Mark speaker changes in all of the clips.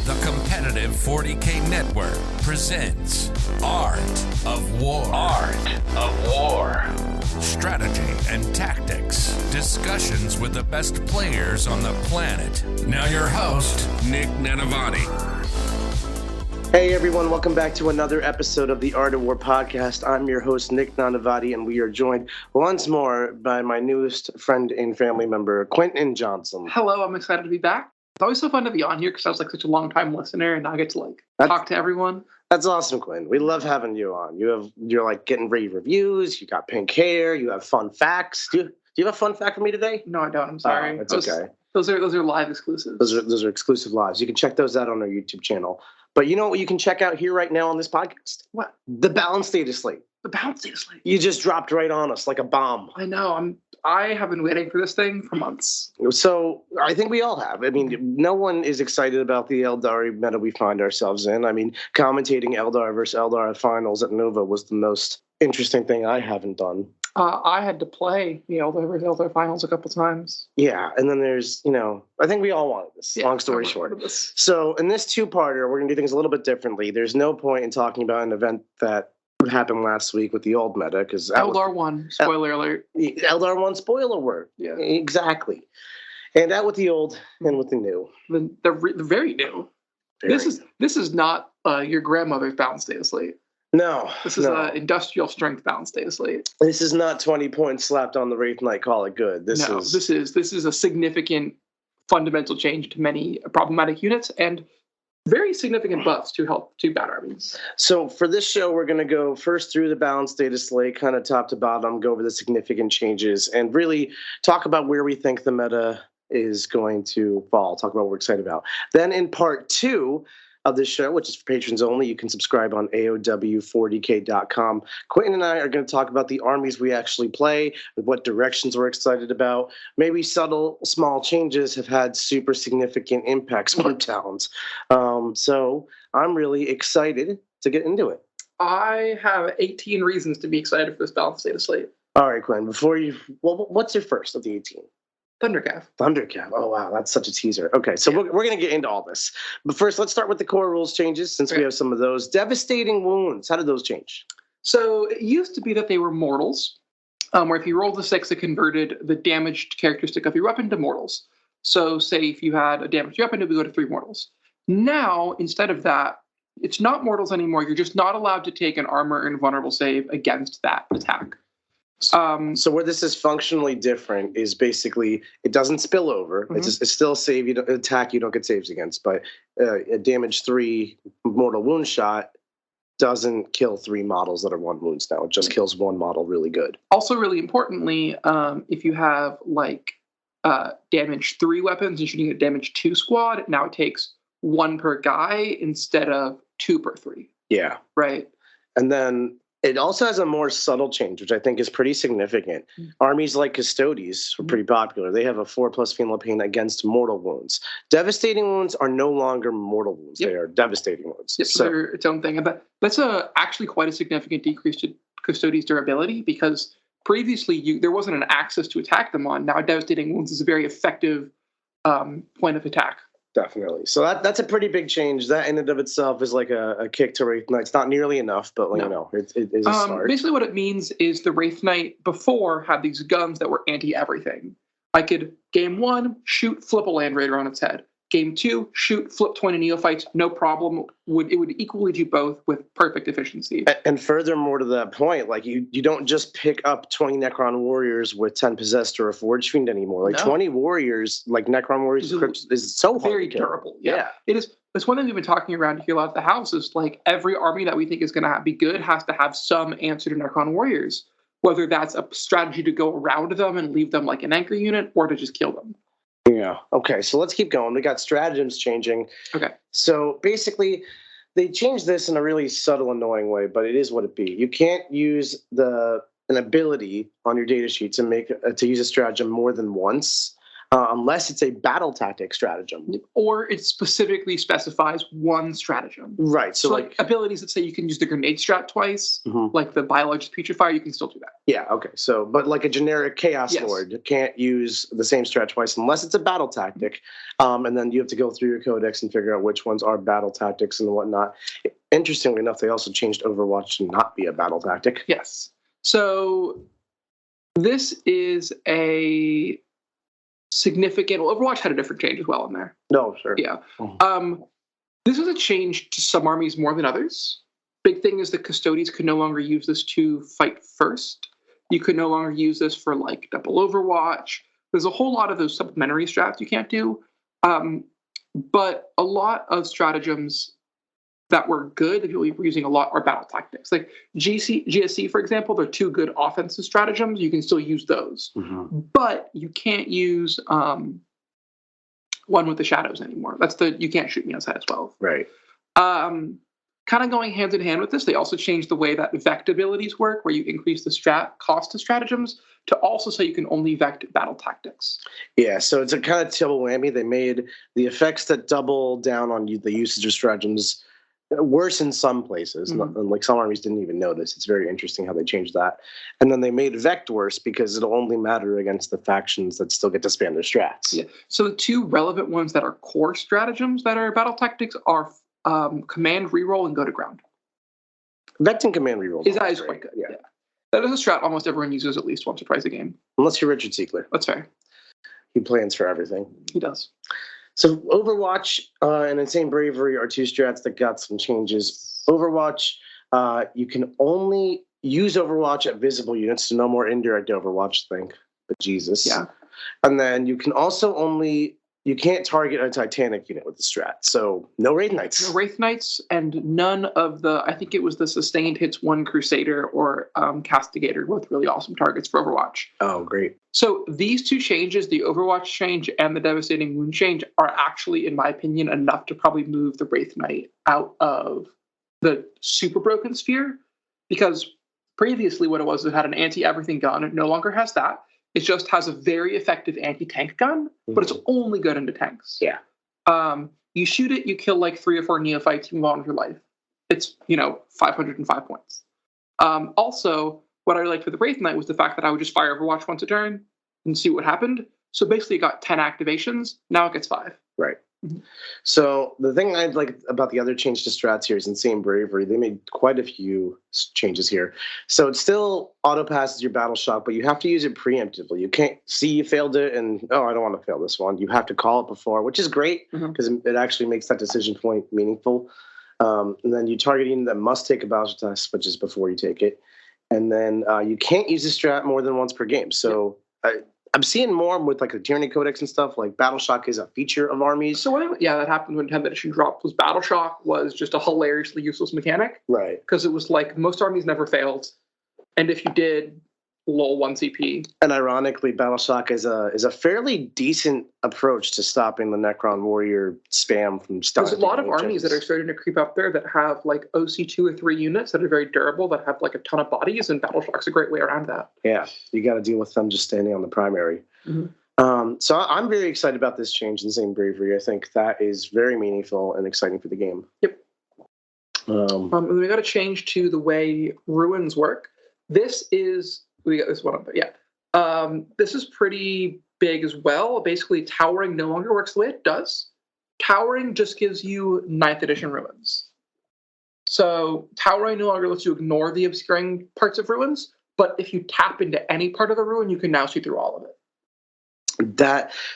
Speaker 1: The competitive 40K network presents Art of War. Art of War. Strategy and tactics. Discussions with the best players on the planet. Now your host, Nick Nanavati.
Speaker 2: Hey everyone, welcome back to another episode of the Art of War podcast. I'm your host, Nick Nanavati, and we are joined once more by my newest friend and family member, Quinton Johnson.
Speaker 3: Hello, I'm excited to be back. It's always so fun to be on here because I was such a long-time listener, and now I get to talk to everyone.
Speaker 2: That's awesome, Quinn. We love having you on. You're getting rave reviews. You got pink hair. You have fun facts. Do you have a fun fact for me today?
Speaker 3: No, I don't. I'm sorry.
Speaker 2: It's okay.
Speaker 3: Those are live exclusives.
Speaker 2: Those are exclusive lives. You can check those out on our YouTube channel. But you know what you can check out here right now on this podcast?
Speaker 3: What?
Speaker 2: The balanced Dataslate.
Speaker 3: The balanced Dataslate.
Speaker 2: You just dropped right on us like a bomb.
Speaker 3: I know. I have been waiting for this thing for months.
Speaker 2: So I think we all have. I mean, no one is excited about the Eldar meta we find ourselves in. I mean, commentating Eldar versus Eldar finals at Nova was the most interesting thing I haven't done.
Speaker 3: I had to play the Eldar versus Eldar finals a couple times.
Speaker 2: Yeah, and then there's, I think we all wanted this, long story short. So in this two-parter, we're going to do things a little bit differently. There's no point in talking about an event that happened last week with the old meta, because
Speaker 3: Eldar 1, spoiler alert.
Speaker 2: Eldar 1, spoiler word.
Speaker 3: Yeah.
Speaker 2: Exactly. And out with the old and with the new.
Speaker 3: The very new. This is not your grandmother's balanced Dataslate.
Speaker 2: No.
Speaker 3: This is an industrial strength balanced Dataslate.
Speaker 2: This is not 20 points slapped on the Wraith Knight, call it good. This
Speaker 3: is a significant fundamental change to many problematic units and very significant buffs to help two bad armies.
Speaker 2: So for this show, we're going to go first through the balanced Dataslate, kind of top to bottom, go over the significant changes, and really talk about where we think the meta is going to fall, talk about what we're excited about. Then in part two of this show, which is for patrons only, you can subscribe on AOW40K.com. Quentin and I are going to talk about the armies we actually play, what directions we're excited about. Maybe subtle, small changes have had super significant impacts on towns. So I'm really excited to get into it.
Speaker 3: I have 18 reasons to be excited for this balanced Dataslate.
Speaker 2: All right, Quinn, what's your first of the 18?
Speaker 3: Thundercav.
Speaker 2: Oh, wow. That's such a teaser. Okay, so we're going to get into all this. But first, let's start with the core rules changes, since we have some of those. Devastating wounds. How did those change?
Speaker 3: So it used to be that they were mortals, where if you rolled a 6, it converted the damaged characteristic of your weapon to mortals. So say if you had a damaged weapon, it would go to 3 mortals. Now, instead of that, it's not mortals anymore. You're just not allowed to take an armor and vulnerable save against that attack.
Speaker 2: So where this is functionally different is basically it doesn't spill over. Mm-hmm. It's still save. You don't attack. You don't get saves against. But a damage 3 mortal wound shot doesn't kill 3 models that are 1 wounds now. It just kills 1 model really good.
Speaker 3: Also, really importantly, if you have damage 3 weapons and shooting a damage 2 squad, now it takes 1 per guy instead of 2 per 3.
Speaker 2: Yeah.
Speaker 3: Right.
Speaker 2: And then it also has a more subtle change, which I think is pretty significant. Mm-hmm. Armies like Custodes are pretty popular. They have a 4+ Fiendly Pain against mortal wounds. Devastating wounds are no longer mortal wounds. Yep. They are devastating wounds.
Speaker 3: Yep, so they're its own thing. And that's actually quite a significant decrease to Custodes' durability, because previously there wasn't an axis to attack them on. Now devastating wounds is a very effective point of attack.
Speaker 2: Definitely. So that's a pretty big change. That in and of itself is like a kick to Wraith Knight. It's not nearly enough, but it is a start.
Speaker 3: Basically what it means is the Wraith Knight before had these guns that were anti-everything. I could, game 1, shoot, flip a Land Raider on its head. Game 2, shoot, flip 20 Neophytes, no problem. It would equally do both with perfect efficiency.
Speaker 2: And furthermore to that point, you don't just pick up 20 Necron Warriors with 10 Possessed or a Forge Fiend anymore. 20 Warriors, like Necron Warriors is so hard
Speaker 3: very
Speaker 2: to kill.
Speaker 3: durable. Yeah. It is. It's one thing we've been talking around here a lot at the house is every army that we think is going to be good has to have some answer to Necron Warriors, whether that's a strategy to go around them and leave them like an anchor unit or to just kill them.
Speaker 2: Yeah. Okay. So let's keep going. We got stratagems changing.
Speaker 3: Okay.
Speaker 2: So basically, they changed this in a really subtle, annoying way, but it is what it be. You can't use an ability on your data sheet to use a stratagem more than once. unless it's a battle tactic stratagem.
Speaker 3: Or it specifically specifies one stratagem.
Speaker 2: Right.
Speaker 3: So like abilities that say you can use the grenade strat twice, like the biologist putrefier, you can still do that.
Speaker 2: Yeah, okay. So, but like a generic Chaos Lord, you can't use the same strat twice unless it's a battle tactic. And then you have to go through your codex and figure out which ones are battle tactics and whatnot. Interestingly enough, they also changed Overwatch to not be a battle tactic.
Speaker 3: Yes. So this is a significant. Well, Overwatch had a different change as well in there.
Speaker 2: No, sure.
Speaker 3: Yeah. This was a change to some armies more than others. Big thing is the Custodians could no longer use this to fight first. You could no longer use this for like double Overwatch. There's a whole lot of those supplementary strats you can't do. But a lot of stratagems that were good that people were using a lot are battle tactics. Like GSC, for example, they're two good offensive stratagems. You can still use those. But you can't use one with the shadows anymore. That's you can't shoot me outside of 12.
Speaker 2: Right.
Speaker 3: Kind of going hand in hand with this, they also changed the way that vect abilities work, where you increase the cost of stratagems to also say you can only vect battle tactics.
Speaker 2: Yeah, so it's a kind of double whammy. They made the effects that double down on the usage of stratagems worse in some places. And like some armies didn't even notice. It's very interesting how they changed that. And then they made vect worse because it'll only matter against the factions that still get to spam their strats.
Speaker 3: Yeah. So the two relevant ones that are core stratagems that are battle tactics are command reroll and go to ground.
Speaker 2: Vect and command reroll
Speaker 3: is quite good. Yeah. That is a strat almost everyone uses at least once or twice a game.
Speaker 2: Unless you're Richard Siegler.
Speaker 3: That's fair.
Speaker 2: He plans for everything.
Speaker 3: He does.
Speaker 2: So Overwatch and Insane Bravery are two strats that got some changes. Overwatch, you can only use Overwatch at visible units, so no more indirect Overwatch, but Jesus.
Speaker 3: Yeah.
Speaker 2: And then you can also you can't target a Titanic unit with the strat, so no Wraith Knights.
Speaker 3: No Wraith Knights, and none of I think it was the Sustained Hits 1 Crusader or Castigator, both really awesome targets for Overwatch.
Speaker 2: Oh, great.
Speaker 3: So these two changes, the Overwatch change and the Devastating Wound change, are actually, in my opinion, enough to probably move the Wraith Knight out of the super broken sphere, because previously what it was, it had an anti-everything gun. It no longer has that. It just has a very effective anti-tank gun, but it's only good into tanks.
Speaker 2: Yeah.
Speaker 3: You shoot it, you kill like 3 or 4 neophytes, you move on with your life. It's, 505 points. Also, what I liked with the Wraith Knight was the fact that I would just fire Overwatch once a turn and see what happened. So basically it got 10 activations. Now it gets 5.
Speaker 2: Right. So the thing I like about the other change to strats here is Insane Bravery. They made quite a few changes here. So it still auto passes your battle shock, but you have to use it preemptively. You can't see you failed it and, I don't want to fail this one. You have to call it before, which is great because it actually makes that decision point meaningful. And then you target a unit that must take a battle test, which is before you take it. And then you can't use the strat more than once per game. So I'm seeing more with like the Tyranny Codex and stuff. Like Battle Shock is a feature of armies.
Speaker 3: So that happened when 10th edition dropped. Was Battle Shock was just a hilariously useless mechanic,
Speaker 2: right?
Speaker 3: Because it was like most armies never failed, and if you did, lol 1 CP.
Speaker 2: And ironically, Battle Shock is a fairly decent approach to stopping the Necron Warrior spam from starting.
Speaker 3: There's a lot of armies that are starting to creep up there that have like OC 2 or 3 units that are very durable, that have like a ton of bodies, and Battle Shock's a great way around that.
Speaker 2: Yeah, you got to deal with them just standing on the primary. So I'm very excited about this change in Insane Bravery. I think that is very meaningful and exciting for the game.
Speaker 3: Yep. And we got to change to the way ruins work. We got this one up, this is pretty big as well. Basically, Towering no longer works the way it does. Towering just gives you 9th edition ruins. So Towering no longer lets you ignore the obscuring parts of ruins, but if you tap into any part of the ruin, you can now see through all of it.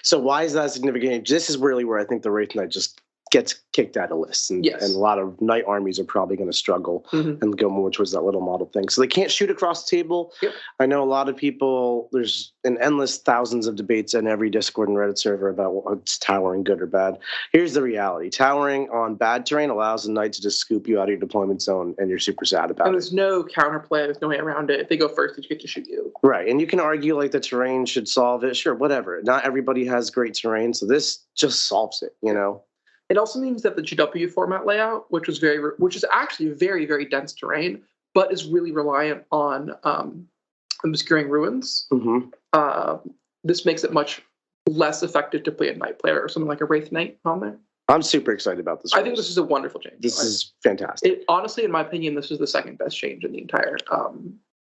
Speaker 2: So why is that significant? This is really where I think the Wraith Knight just gets kicked out of lists. And a lot of knight armies are probably going to struggle and go more towards that little model thing. So they can't shoot across the table.
Speaker 3: Yep.
Speaker 2: I know a lot of people, there's an endless thousands of debates in every Discord and Reddit server about what's Towering good or bad. Here's the reality. Towering on bad terrain allows a knight to just scoop you out of your deployment zone, and you're super sad about it.
Speaker 3: And there's no counterplay. There's no way around it. If they go first, they get to shoot you.
Speaker 2: Right. And you can argue like the terrain should solve it. Sure, whatever. Not everybody has great terrain, so this just solves it,
Speaker 3: It also means that the GW format layout, which is actually very, very dense terrain, but is really reliant on obscuring ruins. This makes it much less effective to play a Knight player or something like a Wraith Knight on there.
Speaker 2: I'm super excited about this.
Speaker 3: I think this is a wonderful change.
Speaker 2: This is fantastic.
Speaker 3: Honestly, in my opinion, this is the second best change in the entire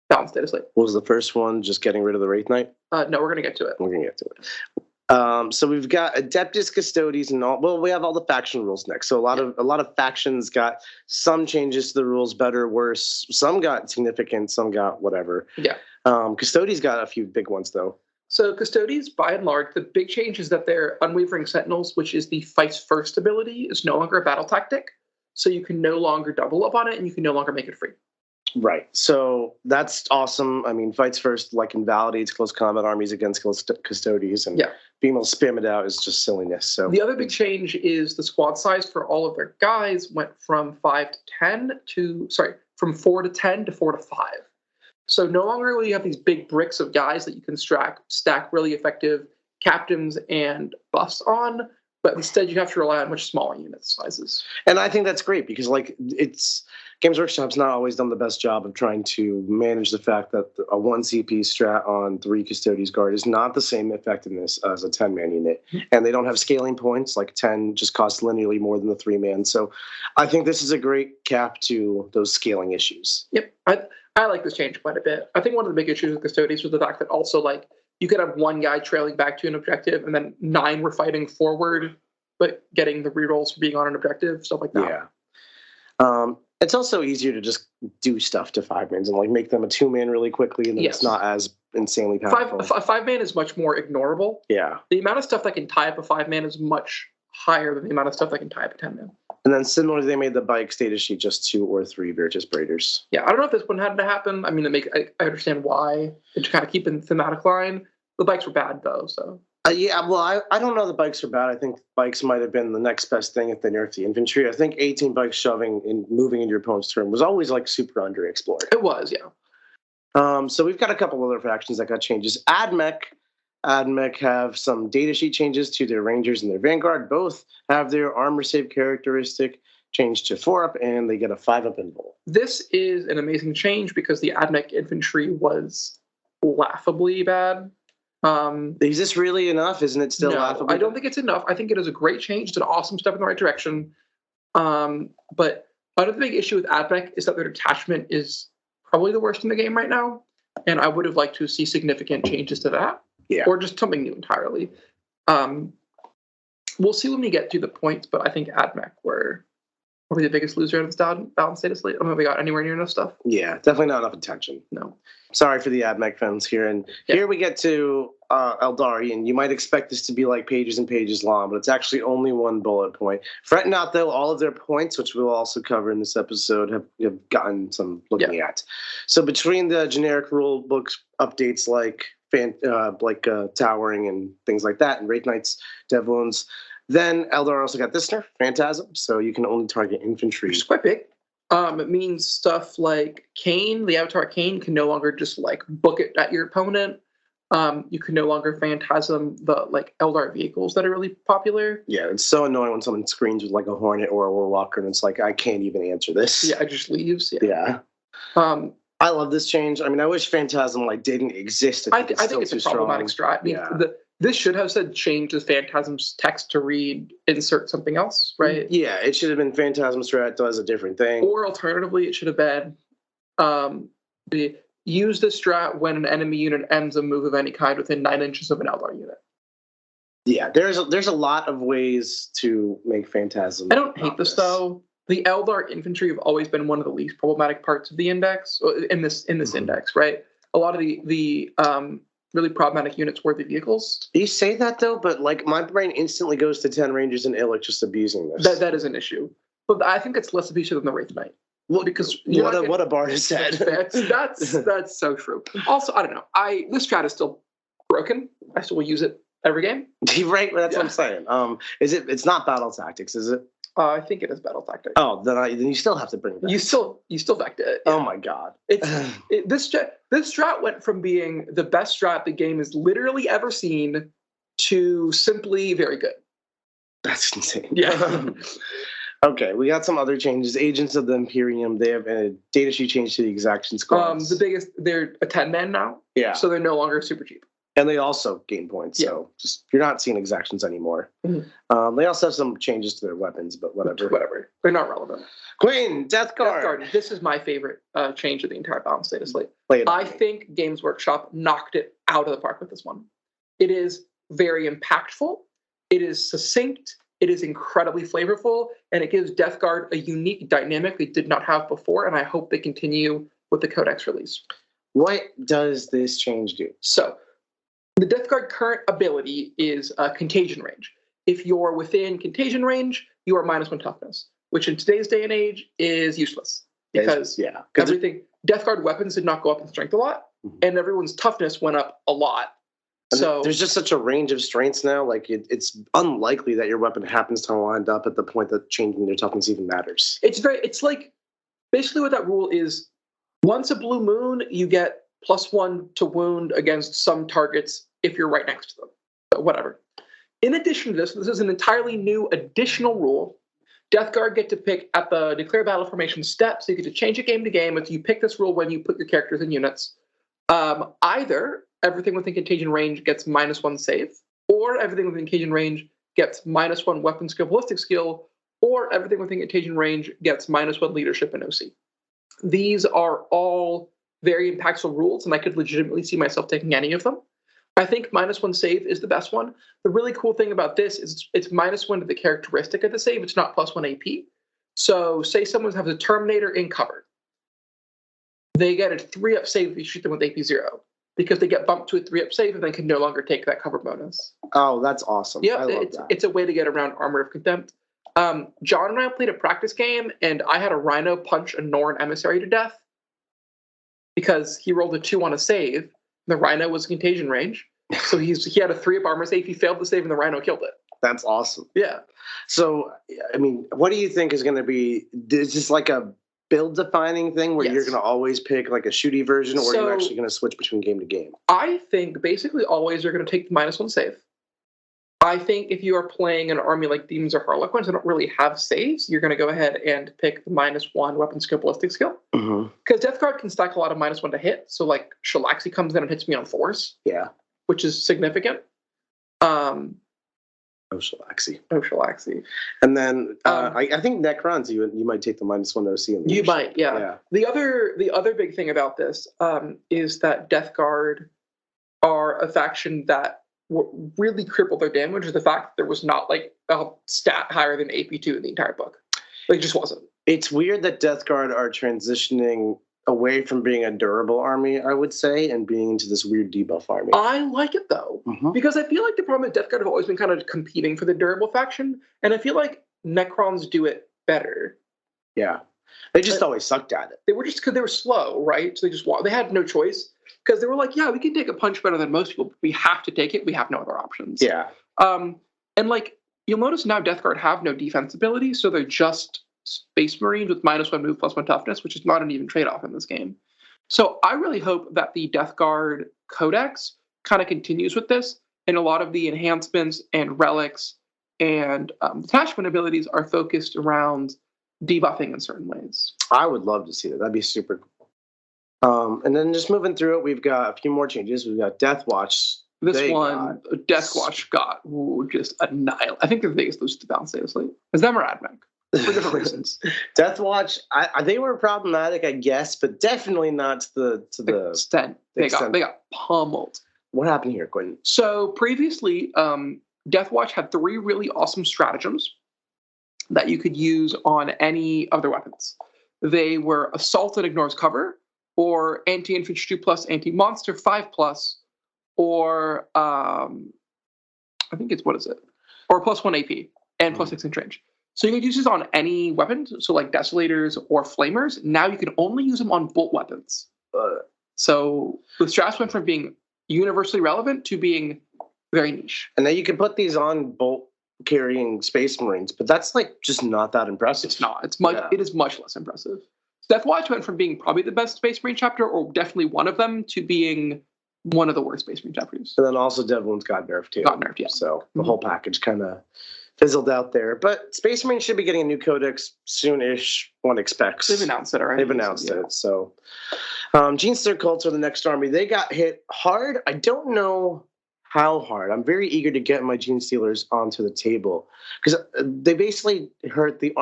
Speaker 3: balanced data slate.
Speaker 2: What was the first one? Just getting rid of the Wraith Knight?
Speaker 3: No, we're going to get to it.
Speaker 2: We're going to get to it. So we've got Adeptus, Custodes, and all. Well, we have all the faction rules next. So a lot of factions got some changes to the rules, better, worse. Some got significant, some got whatever.
Speaker 3: Yeah.
Speaker 2: Custodes got a few big ones though.
Speaker 3: So Custodes, by and large, the big change is that their Unwavering Sentinels, which is the fights first ability, is no longer a battle tactic. So you can no longer double up on it, and you can no longer make it free.
Speaker 2: Right. So that's awesome. I mean, fights first like invalidates close combat armies against Custodes, and being able to spam it out is just silliness. So
Speaker 3: the other big change is the squad size for all of their guys went from 4 to 10 to 4 to 5. So no longer will you have these big bricks of guys that you can stack really effective captains and buffs on, but instead you have to rely on much smaller unit sizes.
Speaker 2: And I think that's great because Games Workshop's not always done the best job of trying to manage the fact that a 1 CP strat on 3 Custodes Guard is not the same effectiveness as a 10-man unit. And they don't have scaling points, like 10 just costs linearly more than the 3-man. So I think this is a great cap to those scaling issues.
Speaker 3: Yep. I like this change quite a bit. I think one of the big issues with Custodes was the fact that also you could have one guy trailing back to an objective and then 9 were fighting forward, but getting the rerolls for being on an objective, stuff like that.
Speaker 2: Yeah. It's also easier to just do stuff to 5-mans and make them a 2-man really quickly, and then it's not as insanely powerful.
Speaker 3: A 5-man is much more ignorable.
Speaker 2: Yeah.
Speaker 3: The amount of stuff that can tie up a 5-man is much higher than the amount of stuff that can tie up a 10-man.
Speaker 2: And then similarly, they made the bike status sheet just 2 or 3 Virtus Braiders.
Speaker 3: Yeah, I don't know if this one had to happen. I mean, I understand why. To kind of keep in the thematic line. The bikes were bad, though, so...
Speaker 2: I don't know the bikes are bad. I think bikes might have been the next best thing if they nerfed the infantry. I think 18 bikes shoving and moving into your opponent's turn was always super underexplored.
Speaker 3: It was, yeah.
Speaker 2: So we've got a couple other factions that got changes. AdMech have some data sheet changes to their Rangers and their Vanguard. Both have their armor save characteristic changed to 4-up, and they get a 5-up invul.
Speaker 3: This is an amazing change because the AdMech infantry was laughably bad.
Speaker 2: Is this really enough? Isn't it still laughable?
Speaker 3: I don't think it's enough. I think it is a great change. It's an awesome step in the right direction. But another big issue with AdMech is that their detachment is probably the worst in the game right now. And I would have liked to see significant changes to that.
Speaker 2: Yeah.
Speaker 3: Or just something new entirely. We'll see when we get to the points, but I think AdMech were probably the biggest loser of this balanced data slate. I don't know if we got anywhere near enough stuff.
Speaker 2: Yeah, definitely not enough attention.
Speaker 3: No.
Speaker 2: Sorry for the AdMech fans here. And here we get to Eldari, and you might expect this to be pages and pages long, but it's actually only 1 bullet point. Fret not, though, all of their points, which we'll also cover in this episode, have gotten some looking at. So between the generic rule books updates like Towering and things like that, and Wraith Knights, Dev Wounds, then Eldar also got this nerf, Phantasm, so you can only target infantry.
Speaker 3: Which is quite big. It means stuff like Kane, the Avatar Kane, can no longer just book it at your opponent. You can no longer Phantasm the Eldar vehicles that are really popular.
Speaker 2: Yeah, it's so annoying when someone screens with a Hornet or a Warwalker, and it's I can't even answer this.
Speaker 3: Yeah, it just leaves.
Speaker 2: Yeah. I love this change. I mean, I wish Phantasm didn't exist.
Speaker 3: I think it's a problematic strat. I mean, this should have said change the Phantasm's text to read insert something else, right?
Speaker 2: Yeah, it should have been Phantasm strat does a different thing.
Speaker 3: Or alternatively, it should have been use the strat when an enemy unit ends a move of any kind within 9 inches of an Eldar unit.
Speaker 2: Yeah, there's a lot of ways to make Phantasm.
Speaker 3: I don't hate this though. The Eldar infantry have always been one of the least problematic parts of the index in this index, right? A lot of the really problematic units were the vehicles.
Speaker 2: You say that though, but my brain instantly goes to 10 Rangers and Illich just abusing this.
Speaker 3: That is an issue, but I think it's less abusive than the Wraith Knight.
Speaker 2: Well, because what a bard has said.
Speaker 3: That's so true. Also, I don't know. This strat is still broken. I still will use it every game.
Speaker 2: Right, that's what I'm saying. It's not battle tactics, is it?
Speaker 3: I think it is battle tactics.
Speaker 2: Oh, then you still have to bring it back.
Speaker 3: You still vect it.
Speaker 2: Yeah. Oh my god!
Speaker 3: This strat went from being the best strat the game has literally ever seen to simply very good. That's insane. Yeah.
Speaker 2: Okay, we got some other changes. Agents of the Imperium, they have a data sheet change to the exaction squads.
Speaker 3: They're a 10-man now.
Speaker 2: Yeah.
Speaker 3: So they're no longer super cheap.
Speaker 2: And they also gain points, so just you're not seeing exactions anymore.
Speaker 3: Mhm.
Speaker 2: They also have some changes to their weapons, but whatever.
Speaker 3: Whatever. They're not relevant.
Speaker 2: Quinton, Death Guard.
Speaker 3: Death Guard. This is my favorite change of the entire balance data slate.
Speaker 2: Play it
Speaker 3: I
Speaker 2: on me.
Speaker 3: think Games Workshop knocked it out of the park with this one. It is very impactful. It is succinct. It is incredibly flavorful, and it gives Death Guard a unique dynamic they did not have before, and I hope they continue with the Codex release.
Speaker 2: What does this change do?
Speaker 3: So, the Death Guard current ability is Contagion Range. If you're within Contagion Range, you are -1 toughness, which in today's day and age is useless because everything Death Guard weapons did not go up in strength a lot, and everyone's toughness went up a lot. So
Speaker 2: there's just such a range of strengths now. Like it's unlikely that your weapon happens to wind up at the point that changing their toughness even matters.
Speaker 3: it's like basically what that rule is. Once a blue moon, you get +1 to wound against some targets if you're right next to them. But whatever. In addition to this is an entirely new additional rule. Death Guard get to pick at the declare battle formation step, so you get to change it game to game. If you pick this rule when you put your characters in units, either everything within Contagion range gets -1 save, or everything within Contagion range gets -1 weapon skill, ballistic skill, or everything within Contagion range gets -1 leadership and OC. These are all very impactful rules, and I could legitimately see myself taking any of them. I think -1 save is the best one. The really cool thing about this is it's -1 to the characteristic of the save. It's not +1 AP. So say someone has a Terminator in cover. They get a 3-up save if you shoot them with AP 0 because they get bumped to a 3-up save and then can no longer take that cover bonus.
Speaker 2: Oh, that's awesome.
Speaker 3: Yeah,
Speaker 2: I love that.
Speaker 3: It's a way to get around Armor of Contempt. John and I played a practice game, and I had a Rhino punch a Norn emissary to death because he rolled a 2 on a save. The Rhino was Contagion range, so he had a 3-up armor save. He failed the save, and the Rhino killed it.
Speaker 2: That's awesome.
Speaker 3: Yeah.
Speaker 2: So, I mean, what do you think is going to be? Is this like a build-defining thing where
Speaker 3: Yes.
Speaker 2: you're going to always pick like a shooty version, or are you
Speaker 3: So-
Speaker 2: actually going to switch between game to game?
Speaker 3: I think basically always you're going to take the -1 save. I think if you are playing an army like Demons or Harlequins that don't really have saves, you're going to go ahead and pick the -1 weapon skill, ballistic skill.
Speaker 2: Mm-hmm.
Speaker 3: Because Death Guard can stack a lot of -1 to hit. So like Shalaxi comes in and hits me on 4s,
Speaker 2: Yeah.
Speaker 3: which is significant.
Speaker 2: Oh, Shalaxi.
Speaker 3: Shalaxi.
Speaker 2: And then I think Necrons, you might take the -1 OC. In
Speaker 3: You
Speaker 2: leadership.
Speaker 3: might, yeah.
Speaker 2: Yeah.
Speaker 3: The other big thing about this is that Death Guard are a faction that really crippled their damage is the fact that there was not like a stat higher than AP2 in the entire book. Like, it just wasn't.
Speaker 2: It's weird that Death Guard are transitioning away from being a durable army, I would say, and being into this weird debuff army.
Speaker 3: I like it though,
Speaker 2: Mhm.
Speaker 3: because I feel like the problem with Death Guard have always been kind of competing for the durable faction, and I feel like Necrons do it better.
Speaker 2: Yeah. They just always sucked at it.
Speaker 3: They were just because they were slow, right? So they had no choice because they were like, yeah, we can take a punch better than most people, but we have to take it. We have no other options.
Speaker 2: Yeah.
Speaker 3: And like you'll notice now, Death Guard have no defense ability, so they're just Space Marines with -1 move +1 toughness, which is not an even trade-off in this game. So I really hope that the Death Guard Codex kind of continues with this, and a lot of the enhancements and relics and detachment abilities are focused around debuffing in certain ways.
Speaker 2: I would love to see that. That'd be super cool. And then just moving through it, we've got a few more changes. We've got Death Watch.
Speaker 3: This
Speaker 2: They
Speaker 3: one, Death Watch got just annihilated. I think they're the biggest loser to balance data slate. Is them or Admech? For different reasons.
Speaker 2: Death Watch, they were problematic, I guess, but definitely not to the
Speaker 3: Extent. They got pummeled.
Speaker 2: What happened here, Quinton?
Speaker 3: So previously, Death Watch had 3 really awesome stratagems that you could use on any of their weapons. They were Assault and Ignores Cover, or Anti-Infantry 2+, Anti-Monster 5+, or I think it's, what is it? Or +1 AP and +6 inch range. So you could use this on any weapon, so like Desolators or Flamers. Now you can only use them on bolt weapons. So the strats went from being universally relevant to being very niche.
Speaker 2: And then you can put these on bolt carrying Space Marines, but that's like just not that impressive.
Speaker 3: It's not. It is much less impressive. Death Watch went from being probably the best Space Marine chapter, or definitely one of them, to being one of the worst Space Marine chapters.
Speaker 2: And then also Devlin's got nerfed too.
Speaker 3: Got nerfed, yeah.
Speaker 2: So the whole package kind of fizzled out there. But Space Marine should be getting a new codex soon-ish, one expects.
Speaker 3: They've announced it already.
Speaker 2: They've announced it. So Genestealer Cults are the next army. They got hit hard. I don't know how hard. I'm very eager to get my Genestealers onto the table because they basically hurt the